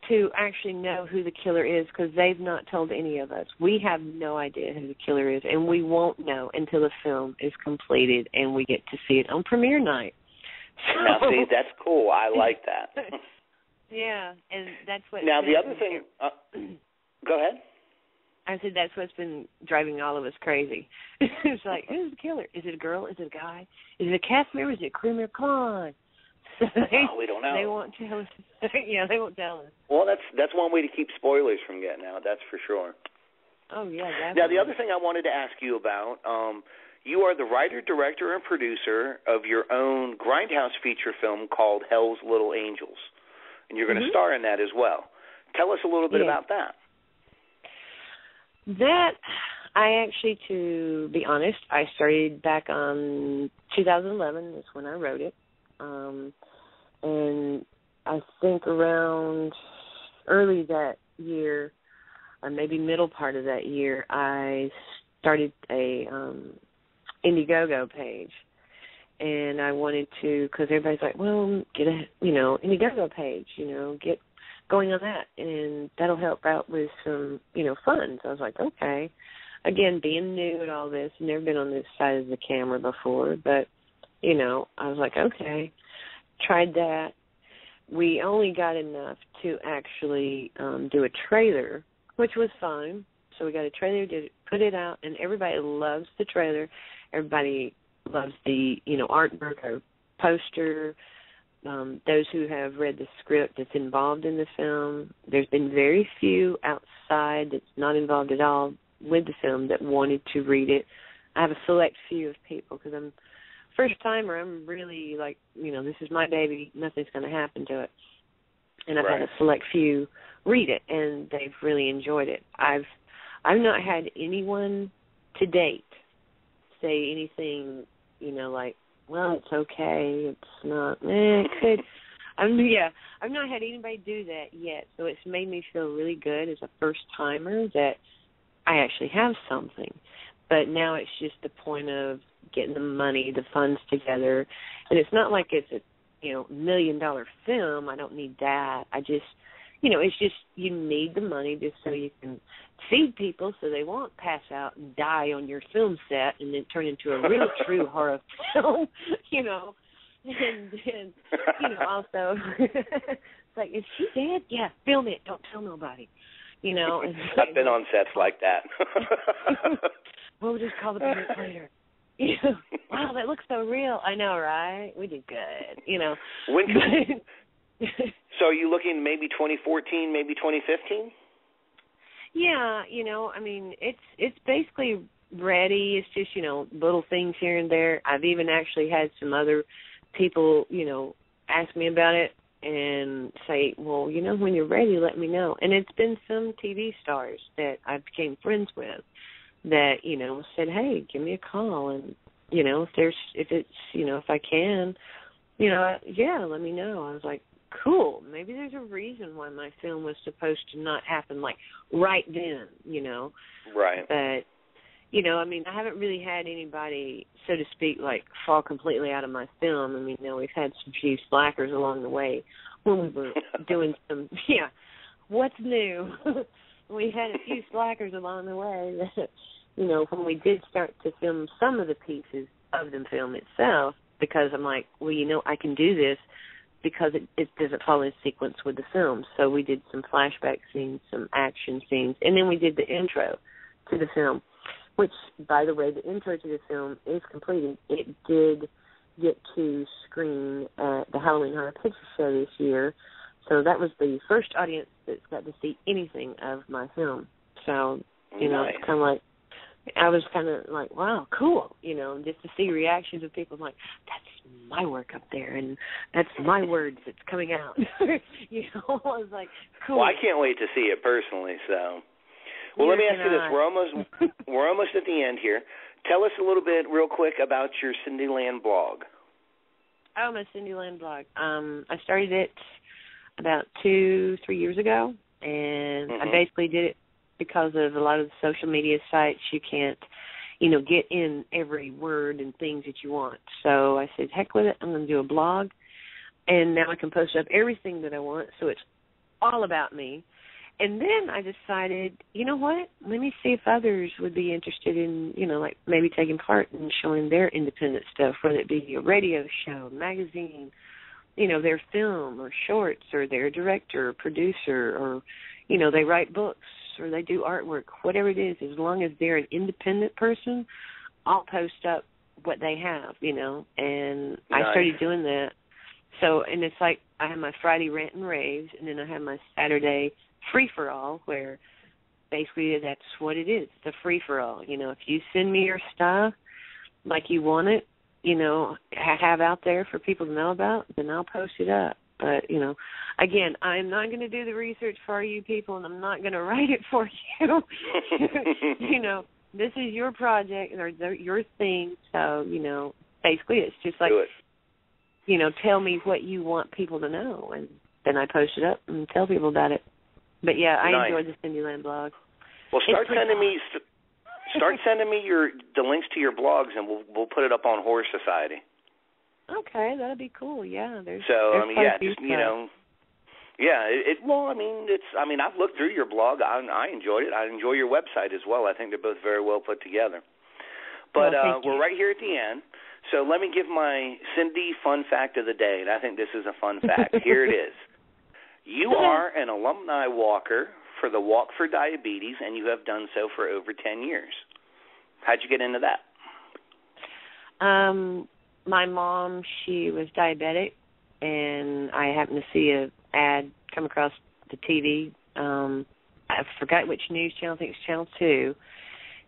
to actually know who the killer is, because they've not told any of us. We have no idea who the killer is, and we won't know until the film is completed and we get to see it on premiere night. Now, see, that's cool. I like that. Yeah, and that's what. Now the other thing. Go ahead. I said that's what's been driving all of us crazy. It's like, who's the killer? Is it a girl? Is it a guy? Is it a cast member? Is it a crew member? Come on. So we don't know. They won't tell us. Yeah, they won't tell us. Well, that's one way to keep spoilers from getting out. That's for sure. Oh yeah, definitely. Now the other thing I wanted to ask you about, you are the writer, director, and producer of your own Grindhouse feature film called Hell's Little Angels, and you're going to star in that as well. Tell us a little bit about that. That, I actually, to be honest, I started back on 2011. That's when I wrote it. And I think around early that year, or maybe middle part of that year, I started a Indiegogo page. And I wanted to, because everybody's like, well, get a, Indiegogo page, get going on that, and that'll help out with some, funds. I was like, okay. Again, being new at all this, never been on this side of the camera before, but, I was like, okay. Tried that. We only got enough to actually do a trailer, which was fun. So we got a trailer, put it out, and everybody loves the trailer. Everybody loves the, artwork or poster. Those who have read the script that's involved in the film. There's been very few outside that's not involved at all with the film that wanted to read it. I have a select few of people because I'm first timer. I'm really like, this is my baby. Nothing's going to happen to it. And I've had a select few read it, and they've really enjoyed it. I've not had anyone to date say anything, like, well, it's okay, it's not, it could. I've not had anybody do that yet, so it's made me feel really good as a first-timer that I actually have something. But now it's just the point of getting the money, the funds together, and it's not like it's a, $1 million film. I don't need that. I just, it's just you need the money just so you can feed people so they won't pass out and die on your film set and then turn into a real true horror film, And then, also, it's like, is she dead? Yeah, film it. Don't tell nobody, I've been on sets like that. We'll just call the police later. Wow, that looks so real. I know, right? We did good, When so are you looking maybe 2014, maybe 2015? Yeah, it's basically ready. It's just, little things here and there. I've even actually had some other people, ask me about it and say, well, when you're ready, let me know. And it's been some TV stars that I became friends with that, said, hey, give me a call. And, if I can, yeah, let me know. I was like, cool. Maybe there's a reason why my film was supposed to not happen, like, right then, Right. But, I haven't really had anybody, so to speak, like, fall completely out of my film. We've had some few slackers along the way when we were doing some, what's new? We had a few slackers along the way that, when we did start to film some of the pieces of the film itself, because I'm like, well, I can do this because it doesn't follow in sequence with the film. So we did some flashback scenes, some action scenes, and then we did the intro to the film, which, by the way, the intro to the film is completed. It did get to screen at the Halloween Horror Picture Show this year, so that was the first audience that's got to see anything of my film. So, nice. It's kind of like, I was kind of like, wow, cool, just to see reactions of people like, that's my work up there, and that's my words that's coming out. I was like, cool. Well, I can't wait to see it personally, so. Well, let me ask you this. We're almost at the end here. Tell us a little bit real quick about your Cindyland blog. Oh, my Cindyland blog. I started it about 2-3 years ago, and I basically did it because of a lot of the social media sites. You can't, get in every word and things that you want. So I said, heck with it. I'm going to do a blog, and now I can post up everything that I want, so it's all about me. And then I decided, you know what, let me see if others would be interested in, like maybe taking part in showing their independent stuff, whether it be a radio show, magazine, their film or shorts, or their director or producer, or, they write books or they do artwork, whatever it is, as long as they're an independent person, I'll post up what they have, and nice. I started doing that. So, and it's like I have my Friday rant and raves, and then I have my Saturday free-for-all, where basically that's what it is, the free-for-all. If you send me your stuff like you want it, have out there for people to know about, then I'll post it up. But, again, I'm not going to do the research for you people, and I'm not going to write it for you. This is your project or your thing. So, basically it's just like, tell me what you want people to know, and then I post it up and tell people about it. But, yeah, I enjoyed the Cindyland blog. Well, start sending me the links to your blogs, and we'll put it up on Horror Society. Okay, that'd be cool. Yeah, there's I've looked through your blog. I enjoyed it. I enjoy your website as well. I think they're both very well put together. But we're right here at the end, so let me give my Cindy fun fact of the day, and I think this is a fun fact. Here it is. You are an alumni walker for the Walk for Diabetes, and you have done so for over 10 years. How'd you get into that? My mom, she was diabetic, and I happened to see an ad come across the TV. I forgot which news channel. I think it's Channel 2.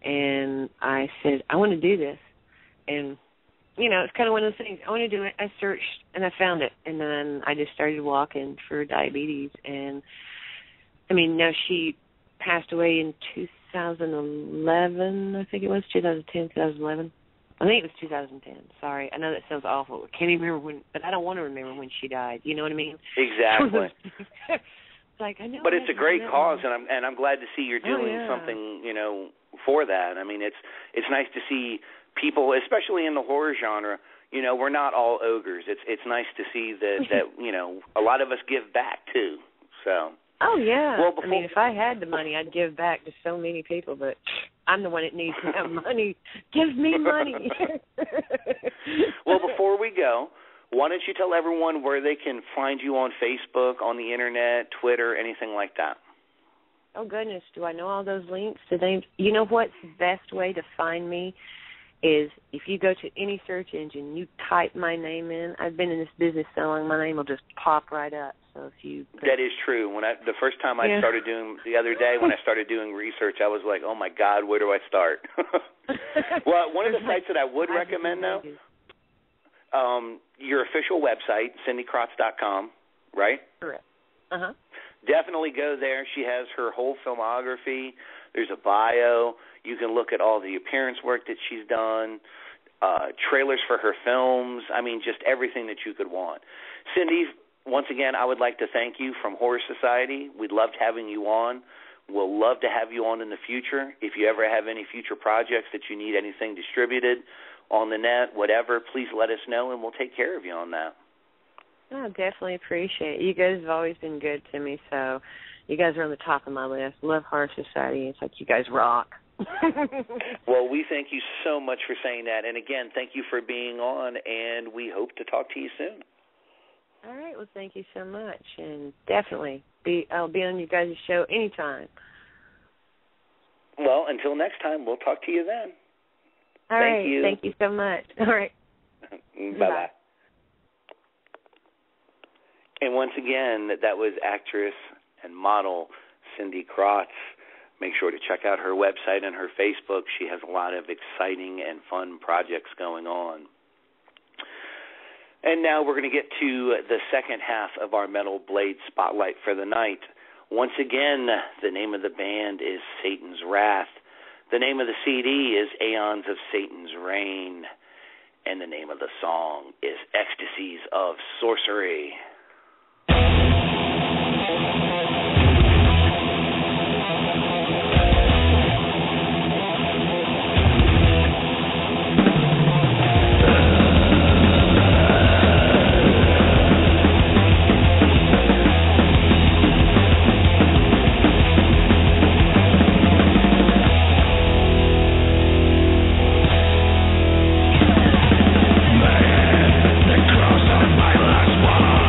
And I said, I want to do this. And, it's kind of one of those things. I want to do it. I searched, and I found it. And then I just started walking for diabetes. And, now she passed away in 2011, I think it was, 2010, 2011. I think it was 2010. Sorry. I know that sounds awful. I can't even remember when, but I don't want to remember when she died. You know what I mean? Exactly. It's like, I know. But it's a great cause, and I'm glad to see you're doing something, for that. It's nice to see people, especially in the horror genre. We're not all ogres. It's nice to see that a lot of us give back too. So. Oh yeah. Well, if I had the money, I'd give back to so many people, but I'm the one that needs to have money. Give me money. Well, before we go, why don't you tell everyone where they can find you on Facebook, on the Internet, Twitter, anything like that? Oh, goodness. Do I know all those links? You know what's the best way to find me is if you go to any search engine, you type my name in. I've been in this business so long, my name will just pop right up. So if you that is true. The first time I started doing the other day when I started doing research, I was like, oh my God, where do I start? Well, one of the sites that I would recommend though, your official website, CindyKrotz.com, right? Correct. Definitely go there. She has her whole filmography. There's a bio. You can look at all the appearance work that she's done, trailers for her films. Just everything that you could want. Cindy, once again, I would like to thank you from Horror Society. We loved having you on. We'll love to have you on in the future. If you ever have any future projects that you need anything distributed on the net, whatever, please let us know, and we'll take care of you on that. I definitely appreciate it. You guys have always been good to me, so you guys are on the top of my list. Love Horror Society. It's like you guys rock. Well, we thank you so much for saying that. And, again, thank you for being on, and we hope to talk to you soon. All right. Well, thank you so much. And definitely, I'll be on you guys' show anytime. Well, until next time, we'll talk to you then. All right. Thank you. Thank you so much. All right. Bye-bye. And once again, that was actress and model Cindy Krotz. Make sure to check out her website and her Facebook. She has a lot of exciting and fun projects going on. And now we're going to get to the second half of our Metal Blade Spotlight for the night. Once again, the name of the band is Satan's Wrath. The name of the CD is Aeons of Satan's Reign. And the name of the song is Ecstasies of Sorcery. The cross on my last one.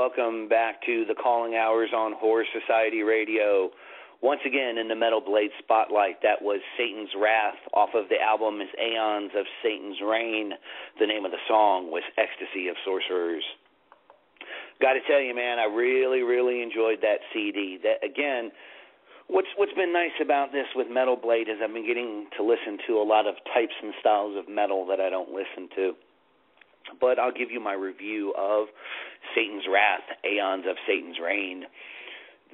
welcome back to the Calling Hours on Horror Society Radio. Once again, in the Metal Blade Spotlight, that was Satan's Wrath off of the album is Aeons of Satan's Reign. The name of the song was Ecstasy of Sorcerers. Got to tell you, man, I really, really enjoyed that CD. That, again, what's been nice about this with Metal Blade is I've been getting to listen to a lot of types and styles of metal that I don't listen to. But I'll give you my review of Satan's Wrath, Aeons of Satan's Reign.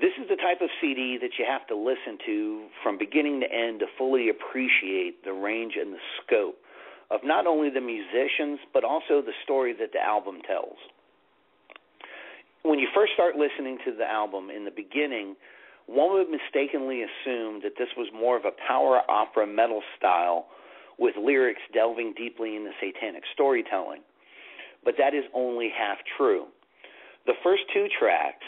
This is the type of CD that you have to listen to from beginning to end to fully appreciate the range and the scope of not only the musicians, but also the story that the album tells. When you first start listening to the album, in the beginning, one would mistakenly assume that this was more of a power opera metal style with lyrics delving deeply into satanic storytelling. But that is only half true. The first two tracks,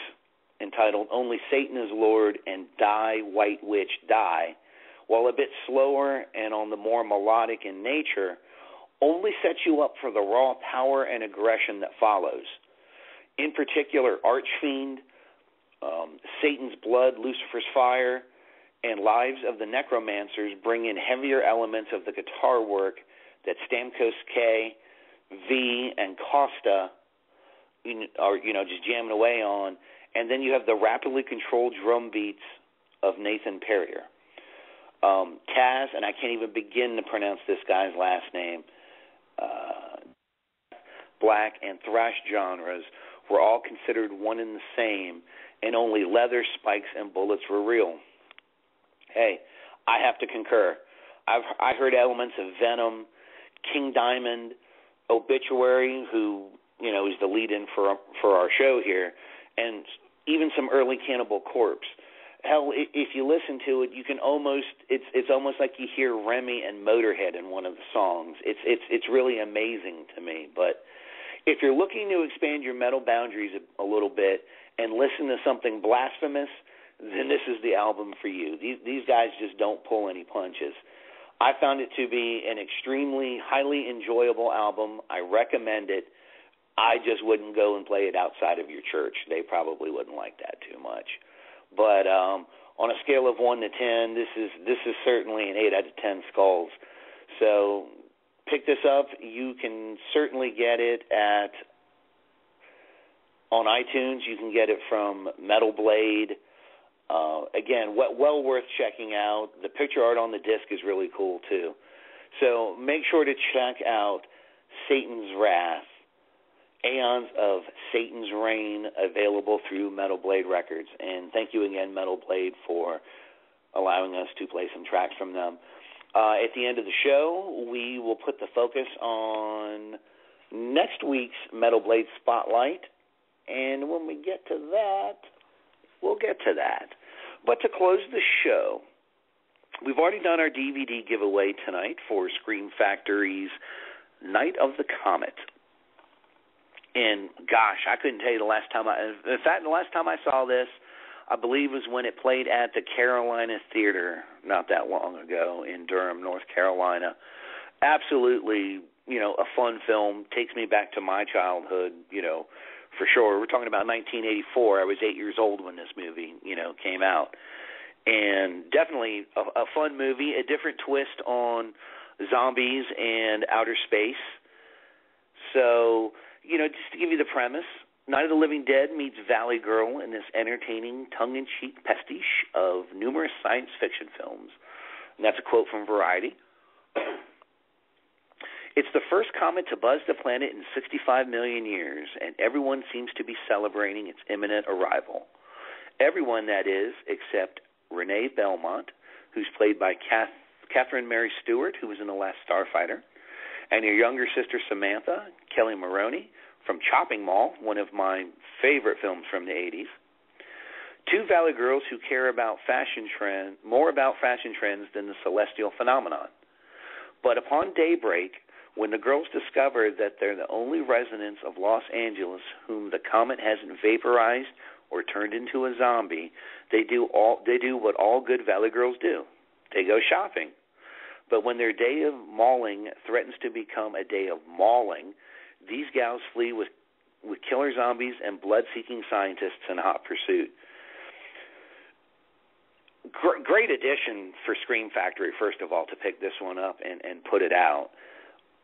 entitled Only Satan is Lord and Die, White Witch, Die, while a bit slower and on the more melodic in nature, only set you up for the raw power and aggression that follows. In particular, Archfiend, Satan's Blood, Lucifer's Fire, and Lives of the Necromancers bring in heavier elements of the guitar work that Stamkos K, V, and Costa are, just jamming away on, and then you have the rapidly controlled drum beats of Nathan Perrier. Taz, and I can't even begin to pronounce this guy's last name, black and thrash genres were all considered one and the same, and only leather, spikes, and bullets were real. Hey, I have to concur. I heard elements of Venom, King Diamond, Obituary, who is the lead-in for our show here, and even some early Cannibal Corpse. Hell, if you listen to it, you can it's almost like you hear Remy and Motorhead in one of the songs. It's really amazing to me. But if you're looking to expand your metal boundaries a little bit and listen to something blasphemous, then this is the album for you. These guys just don't pull any punches. I found it to be an extremely highly enjoyable album. I recommend it. I just wouldn't go and play it outside of your church. They probably wouldn't like that too much. But on a scale of 1 to 10, this is certainly an 8 out of 10 skulls. So pick this up. You can certainly get it on iTunes. You can get it from Metal Blade. Again, well worth checking out. The picture art on the disc is really cool too. So make sure to check out Satan's Wrath, Aeons of Satan's Reign, available through Metal Blade Records. And thank you again, Metal Blade, for allowing us to play some tracks from them. At the end of the show, we will put the focus on next week's Metal Blade Spotlight. And when we get to that, we'll get to that. But to close the show, we've already done our DVD giveaway tonight for Scream Factory's Night of the Comet. And gosh, I couldn't tell you the last time I saw this, I believe was when it played at the Carolina Theater not that long ago in Durham, North Carolina. Absolutely, a fun film. Takes me back to my childhood, for sure. We're talking about 1984. I was 8 years old when this movie, came out. And definitely a fun movie, a different twist on zombies and outer space. So, just to give you the premise, Night of the Living Dead meets Valley Girl in this entertaining, tongue-in-cheek pastiche of numerous science fiction films. And that's a quote from Variety. It's the first comet to buzz the planet in 65 million years, and everyone seems to be celebrating its imminent arrival. Everyone, that is, except Renee Belmont, who's played by Catherine Mary Stewart, who was in The Last Starfighter, and her younger sister Samantha, Kelly Maroney, from Chopping Mall, one of my favorite films from the 80s. Two Valley girls who care about more about fashion trends than the celestial phenomenon. But upon daybreak, when the girls discover that they're the only residents of Los Angeles whom the comet hasn't vaporized or turned into a zombie, they do what all good Valley girls do. They go shopping. But when their day of mauling threatens to become a day of mauling, these gals flee with with killer zombies and blood-seeking scientists in hot pursuit. Great addition for Scream Factory, first of all, to pick this one up and put it out.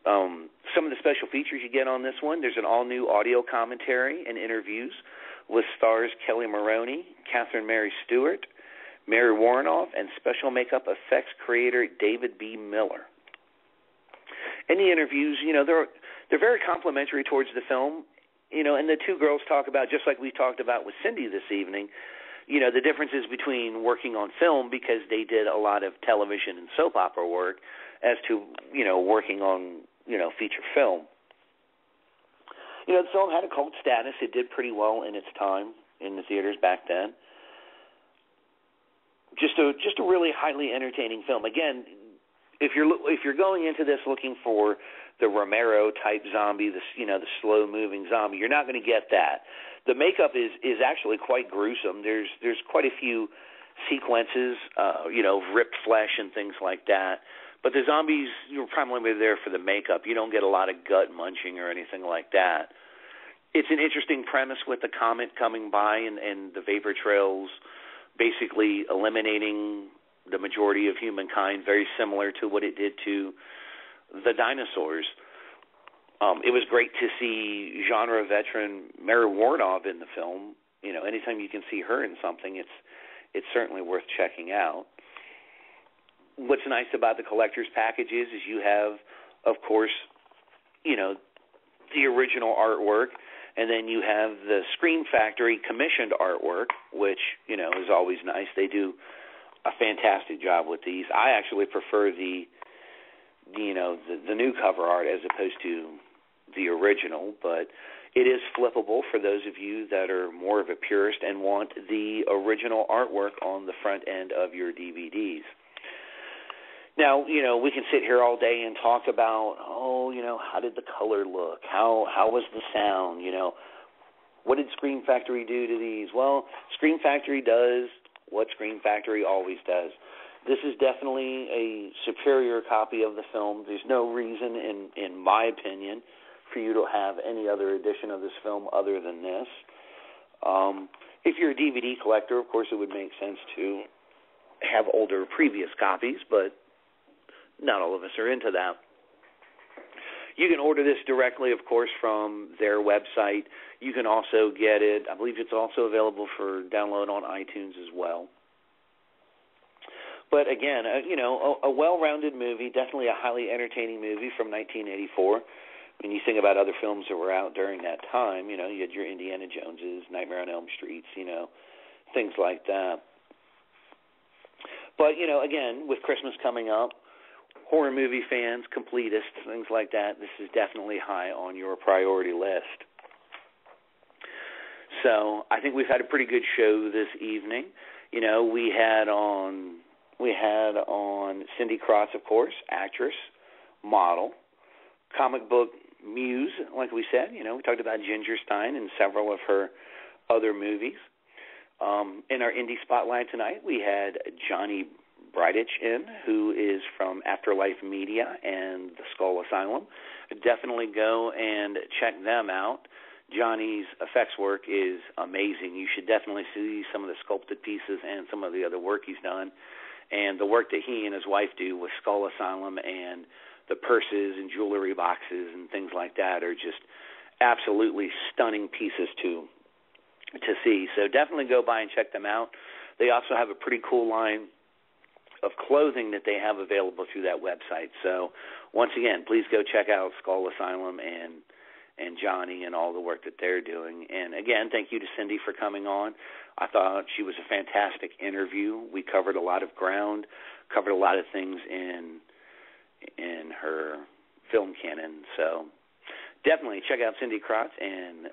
Some of the special features you get on this one, there's an all-new audio commentary and interviews with stars Kelly Maroney, Catherine Mary Stewart, Mary Warnoff, and special makeup effects creator David B. Miller. In the interviews, they're very complimentary towards the film, and the two girls talk about, just like we talked about with Cindy this evening, the differences between working on film, because they did a lot of television and soap opera work, as to, working on, feature film. The film had a cult status. It did pretty well in its time in the theaters back then. Just a really highly entertaining film. Again, if you're going into this looking for the Romero type zombie, the slow moving zombie, you're not going to get that. The makeup is actually quite gruesome. There's quite a few sequences, ripped flesh and things like that. But the zombies, you're primarily there for the makeup. You don't get a lot of gut munching or anything like that. It's an interesting premise with the comet coming by and the vapor trails basically eliminating the majority of humankind, very similar to what it did to the dinosaurs. It was great to see genre veteran Mary Warnoff in the film. Anytime you can see her in something, it's certainly worth checking out. What's nice about the collector's package is you have, of course, the original artwork, and then you have the Scream Factory commissioned artwork, which, is always nice. They do a fantastic job with these. I actually prefer the new cover art as opposed to the original, but it is flippable for those of you that are more of a purist and want the original artwork on the front end of your DVDs. Now, we can sit here all day and talk about, how did the color look? How was the sound? What did Scream Factory do to these? Well, Scream Factory does what Scream Factory always does. This is definitely a superior copy of the film. There's no reason, in my opinion, for you to have any other edition of this film other than this. If you're a DVD collector, of course, it would make sense to have older previous copies, but not all of us are into that. You can order this directly, of course, from their website. You can also get it, I believe it's also available for download on iTunes as well. But again, a well-rounded movie, definitely a highly entertaining movie from 1984. When you think about other films that were out during that time, you had your Indiana Joneses, Nightmare on Elm Street, things like that. But, again, with Christmas coming up, horror movie fans, completists, things like that, this is definitely high on your priority list. So I think we've had a pretty good show this evening. We had on Cindy Kratz, of course, actress, model, comic book muse, like we said. We talked about Ginger Stein and several of her other movies. In our indie spotlight tonight, we had Johnny Bridich in, who is from Afterlife Media and the Skull Asylum. Definitely go and check them out. Johnny's effects work is amazing. You should definitely see some of the sculpted pieces and some of the other work he's done. And the work that he and his wife do with Skull Asylum and the purses and jewelry boxes and things like that are just absolutely stunning pieces to see. So definitely go by and check them out. They also have a pretty cool line of clothing that they have available through that website. So once again, please go check out Skull Asylum and Johnny and all the work that they're doing. And again, thank you to Cindy for coming on. I thought she was a fantastic interview. We covered a lot of ground, covered a lot of things in her film canon. So definitely check out Cindy Kratz and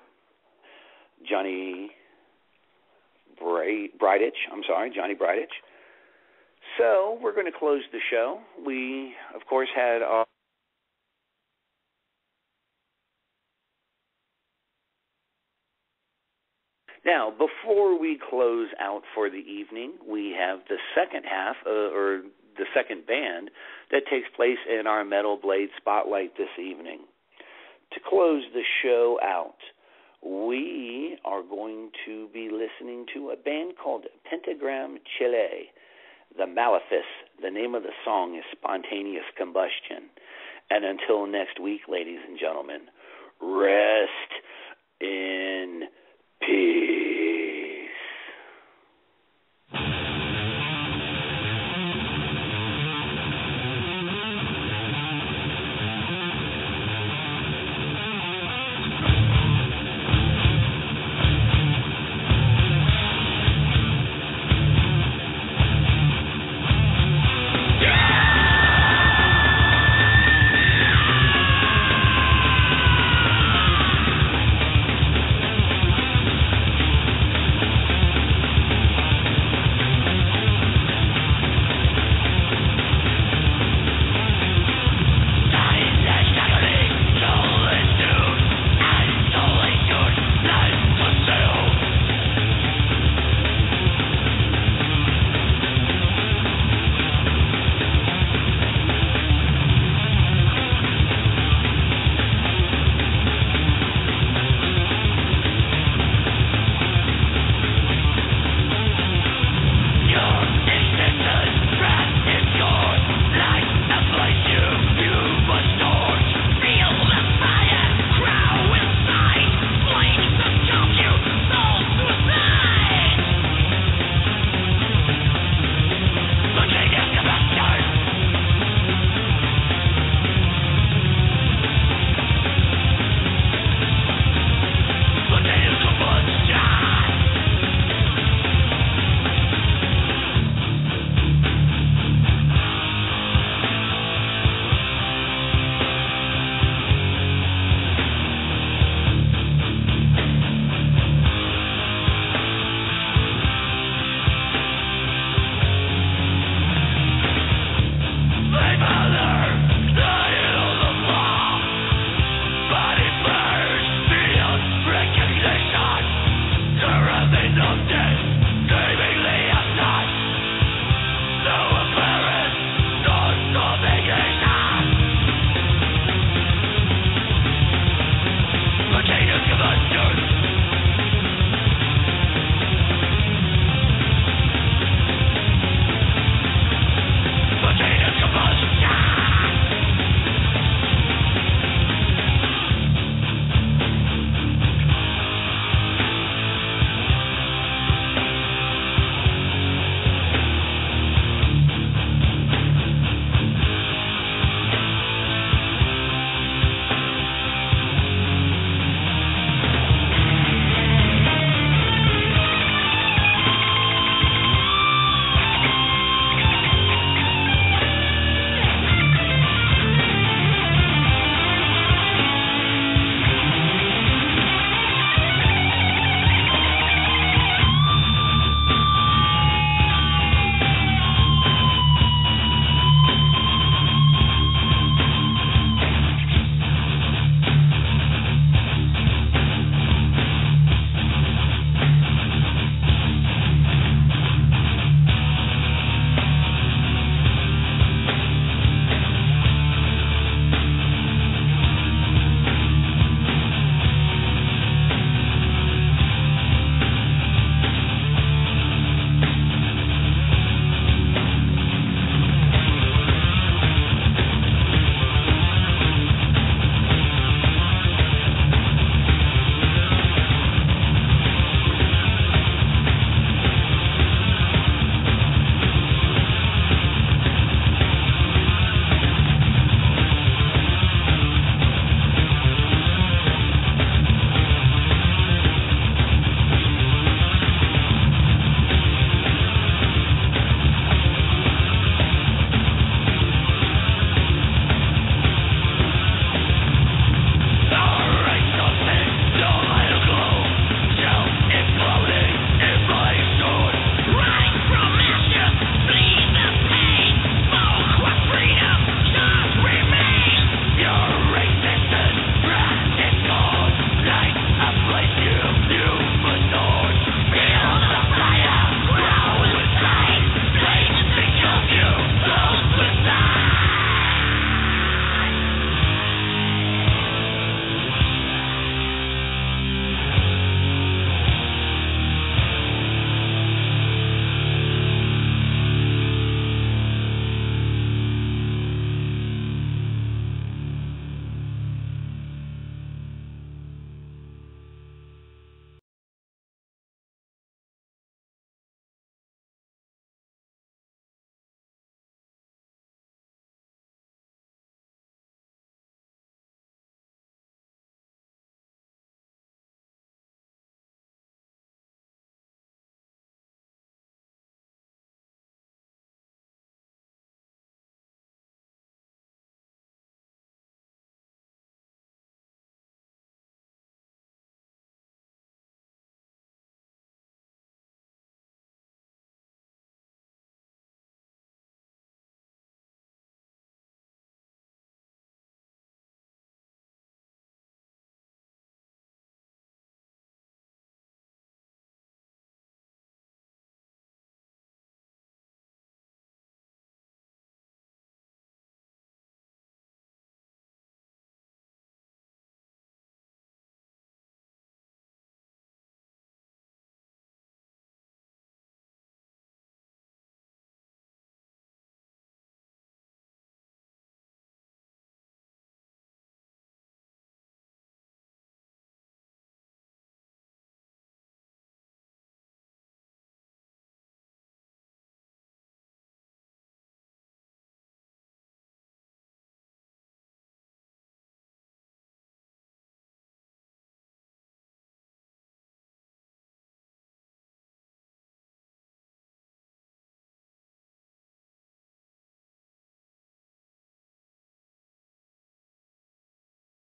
Johnny Bridich. Johnny Bridich. So we're going to close the show. We, of course, had our Now, before we close out for the evening, we have the second half, or the second band, that takes place in our Metal Blade Spotlight this evening. To close the show out, we are going to be listening to a band called Pentagram Chile. The Malefice, the name of the song is Spontaneous Combustion. And until next week, ladies and gentlemen, rest in peace.